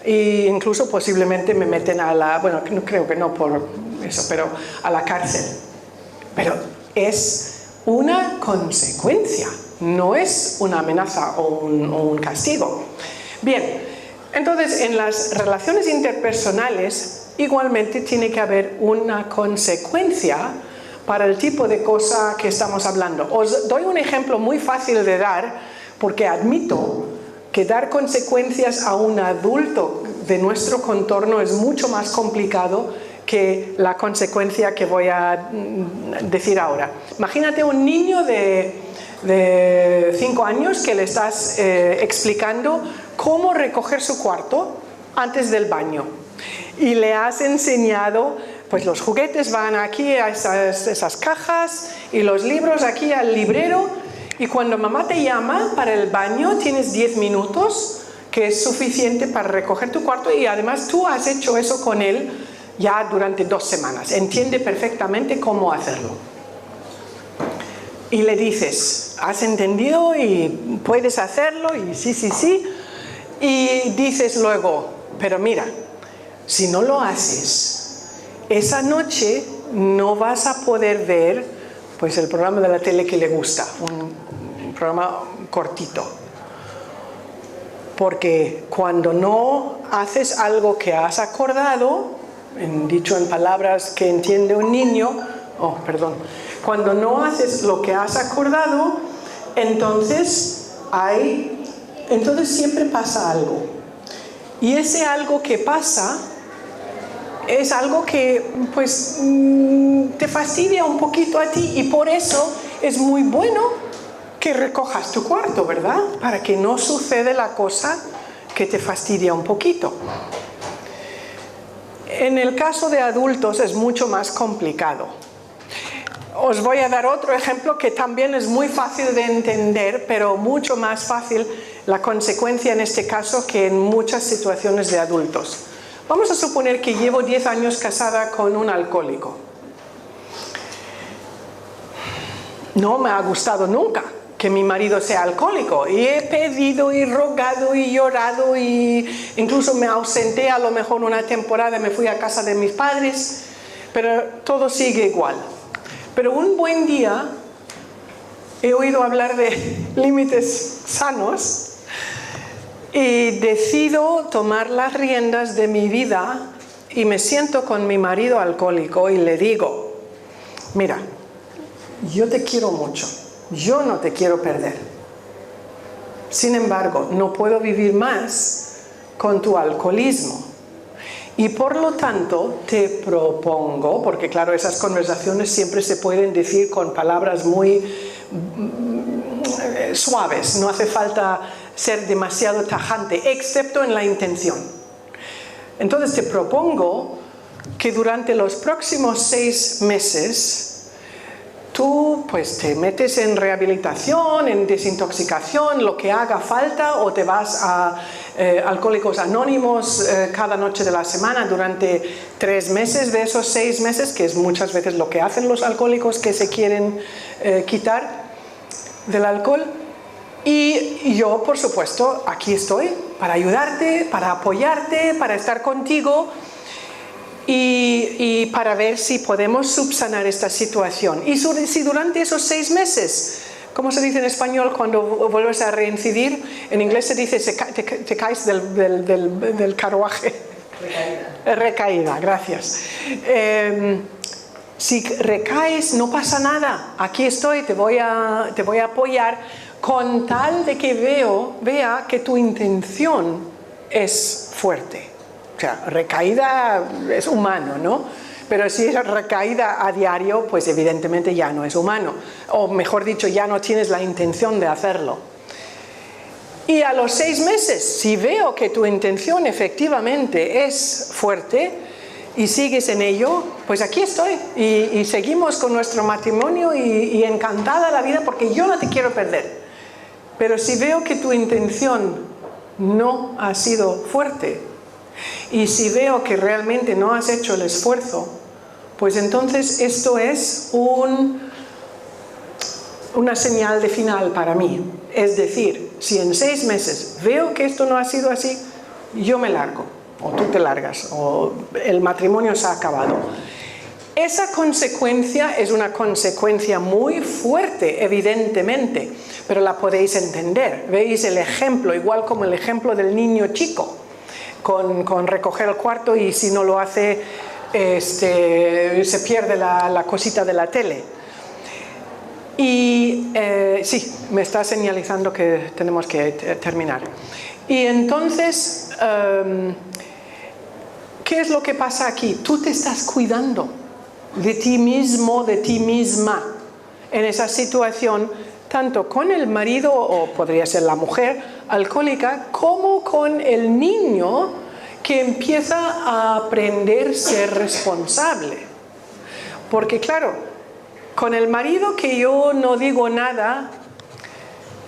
e incluso posiblemente me meten a la, bueno, creo que no por eso, pero a la cárcel. Pero es una consecuencia, no es una amenaza o un castigo. Bien, entonces en las relaciones interpersonales igualmente tiene que haber una consecuencia para el tipo de cosa que estamos hablando. Os doy un ejemplo muy fácil de dar, porque admito que dar consecuencias a un adulto de nuestro contorno es mucho más complicado que la consecuencia que voy a decir ahora. Imagínate un niño de 5 años que le estás explicando cómo recoger su cuarto antes del baño. Y le has enseñado, pues los juguetes van aquí a esas cajas y los libros aquí al librero. Y cuando mamá te llama para el baño tienes 10 minutos, que es suficiente para recoger tu cuarto, y además tú has hecho eso con él ya durante 2 semanas. Entiende perfectamente cómo hacerlo. Y le dices, ¿has entendido y puedes hacerlo? Y sí. Y dices luego, pero mira, si no lo haces, esa noche no vas a poder ver pues el programa de la tele que le gusta, un programa cortito. Porque cuando no haces algo que has acordado, dicho en palabras que entiende un niño, cuando no haces lo que has acordado, entonces siempre pasa algo. Y ese algo que pasa es algo que pues te fastidia un poquito a ti, y por eso es muy bueno que recojas tu cuarto, ¿verdad? Para que no suceda la cosa que te fastidia un poquito. En el caso de adultos es mucho más complicado. Os voy a dar otro ejemplo que también es muy fácil de entender, pero mucho más fácil la consecuencia en este caso que en muchas situaciones de adultos. Vamos a suponer que llevo 10 años casada con un alcohólico. No me ha gustado nunca que mi marido sea alcohólico, y he pedido y rogado y llorado, y incluso me ausenté a lo mejor una temporada, me fui a casa de mis padres, pero todo sigue igual. Pero un buen día he oído hablar de límites sanos y decido tomar las riendas de mi vida, y me siento con mi marido alcohólico y le digo, mira, yo te quiero mucho, yo no te quiero perder. Sin embargo, no puedo vivir más con tu alcoholismo. Y por lo tanto te propongo, porque claro, esas conversaciones siempre se pueden decir con palabras muy suaves, no hace falta ser demasiado tajante, excepto en la intención. Entonces te propongo que durante los próximos 6 meses tú pues te metes en rehabilitación, en desintoxicación, lo que haga falta, o te vas a Alcohólicos Anónimos cada noche de la semana durante 3 meses de esos 6 meses, que es muchas veces lo que hacen los alcohólicos que se quieren quitar del alcohol. Y yo, por supuesto, aquí estoy para ayudarte, para apoyarte, para estar contigo, y para ver si podemos subsanar esta situación. Y si durante esos 6 meses, ¿cómo se dice en español cuando vuelves a reincidir? En inglés se dice te caes del carruaje. Recaída, gracias. Si recaes, no pasa nada. Aquí estoy, te voy a apoyar, con tal de que vea que tu intención es fuerte. O sea, recaída es humano, ¿no? Pero si es recaída a diario, pues evidentemente ya no es humano. O mejor dicho, ya no tienes la intención de hacerlo. Y a los 6 meses, si veo que tu intención efectivamente es fuerte y sigues en ello, pues aquí estoy. Y seguimos con nuestro matrimonio y encantada la vida, porque yo no te quiero perder. Pero si veo que tu intención no ha sido fuerte, y si veo que realmente no has hecho el esfuerzo, pues entonces esto es una señal de final para mí. Es decir, si en 6 meses veo que esto no ha sido así, yo me largo, o tú te largas, o el matrimonio se ha acabado. Esa consecuencia es una consecuencia muy fuerte, evidentemente, pero la podéis entender. Veis el ejemplo, igual como el ejemplo del niño chico, con recoger el cuarto, y si no lo hace, se pierde la cosita de la tele. Y sí, me está señalizando que tenemos que terminar. Y entonces, ¿qué es lo que pasa aquí? Tú te estás cuidando de ti mismo, de ti misma, en esa situación, tanto con el marido, o podría ser la mujer alcohólica, como con el niño que empieza a aprender a ser responsable. Porque claro, con el marido que yo no digo nada,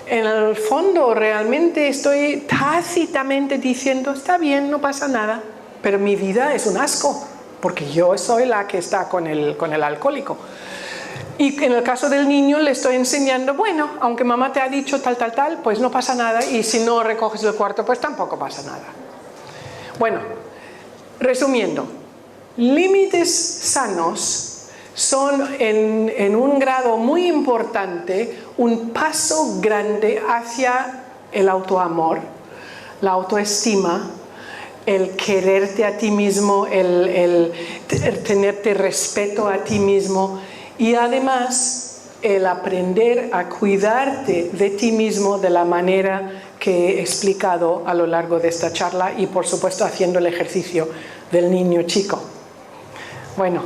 en el fondo realmente estoy tácitamente diciendo, está bien, no pasa nada, pero mi vida es un asco, porque yo soy la que está con el alcohólico. Y en el caso del niño le estoy enseñando, bueno, aunque mamá te ha dicho tal, pues no pasa nada, y si no recoges el cuarto, pues tampoco pasa nada. Bueno, resumiendo, límites sanos son en un grado muy importante un paso grande hacia el autoamor, la autoestima, el quererte a ti mismo, el tenerte respeto a ti mismo, y además el aprender a cuidarte de ti mismo de la manera que he explicado a lo largo de esta charla, y por supuesto haciendo el ejercicio del niño chico. Bueno.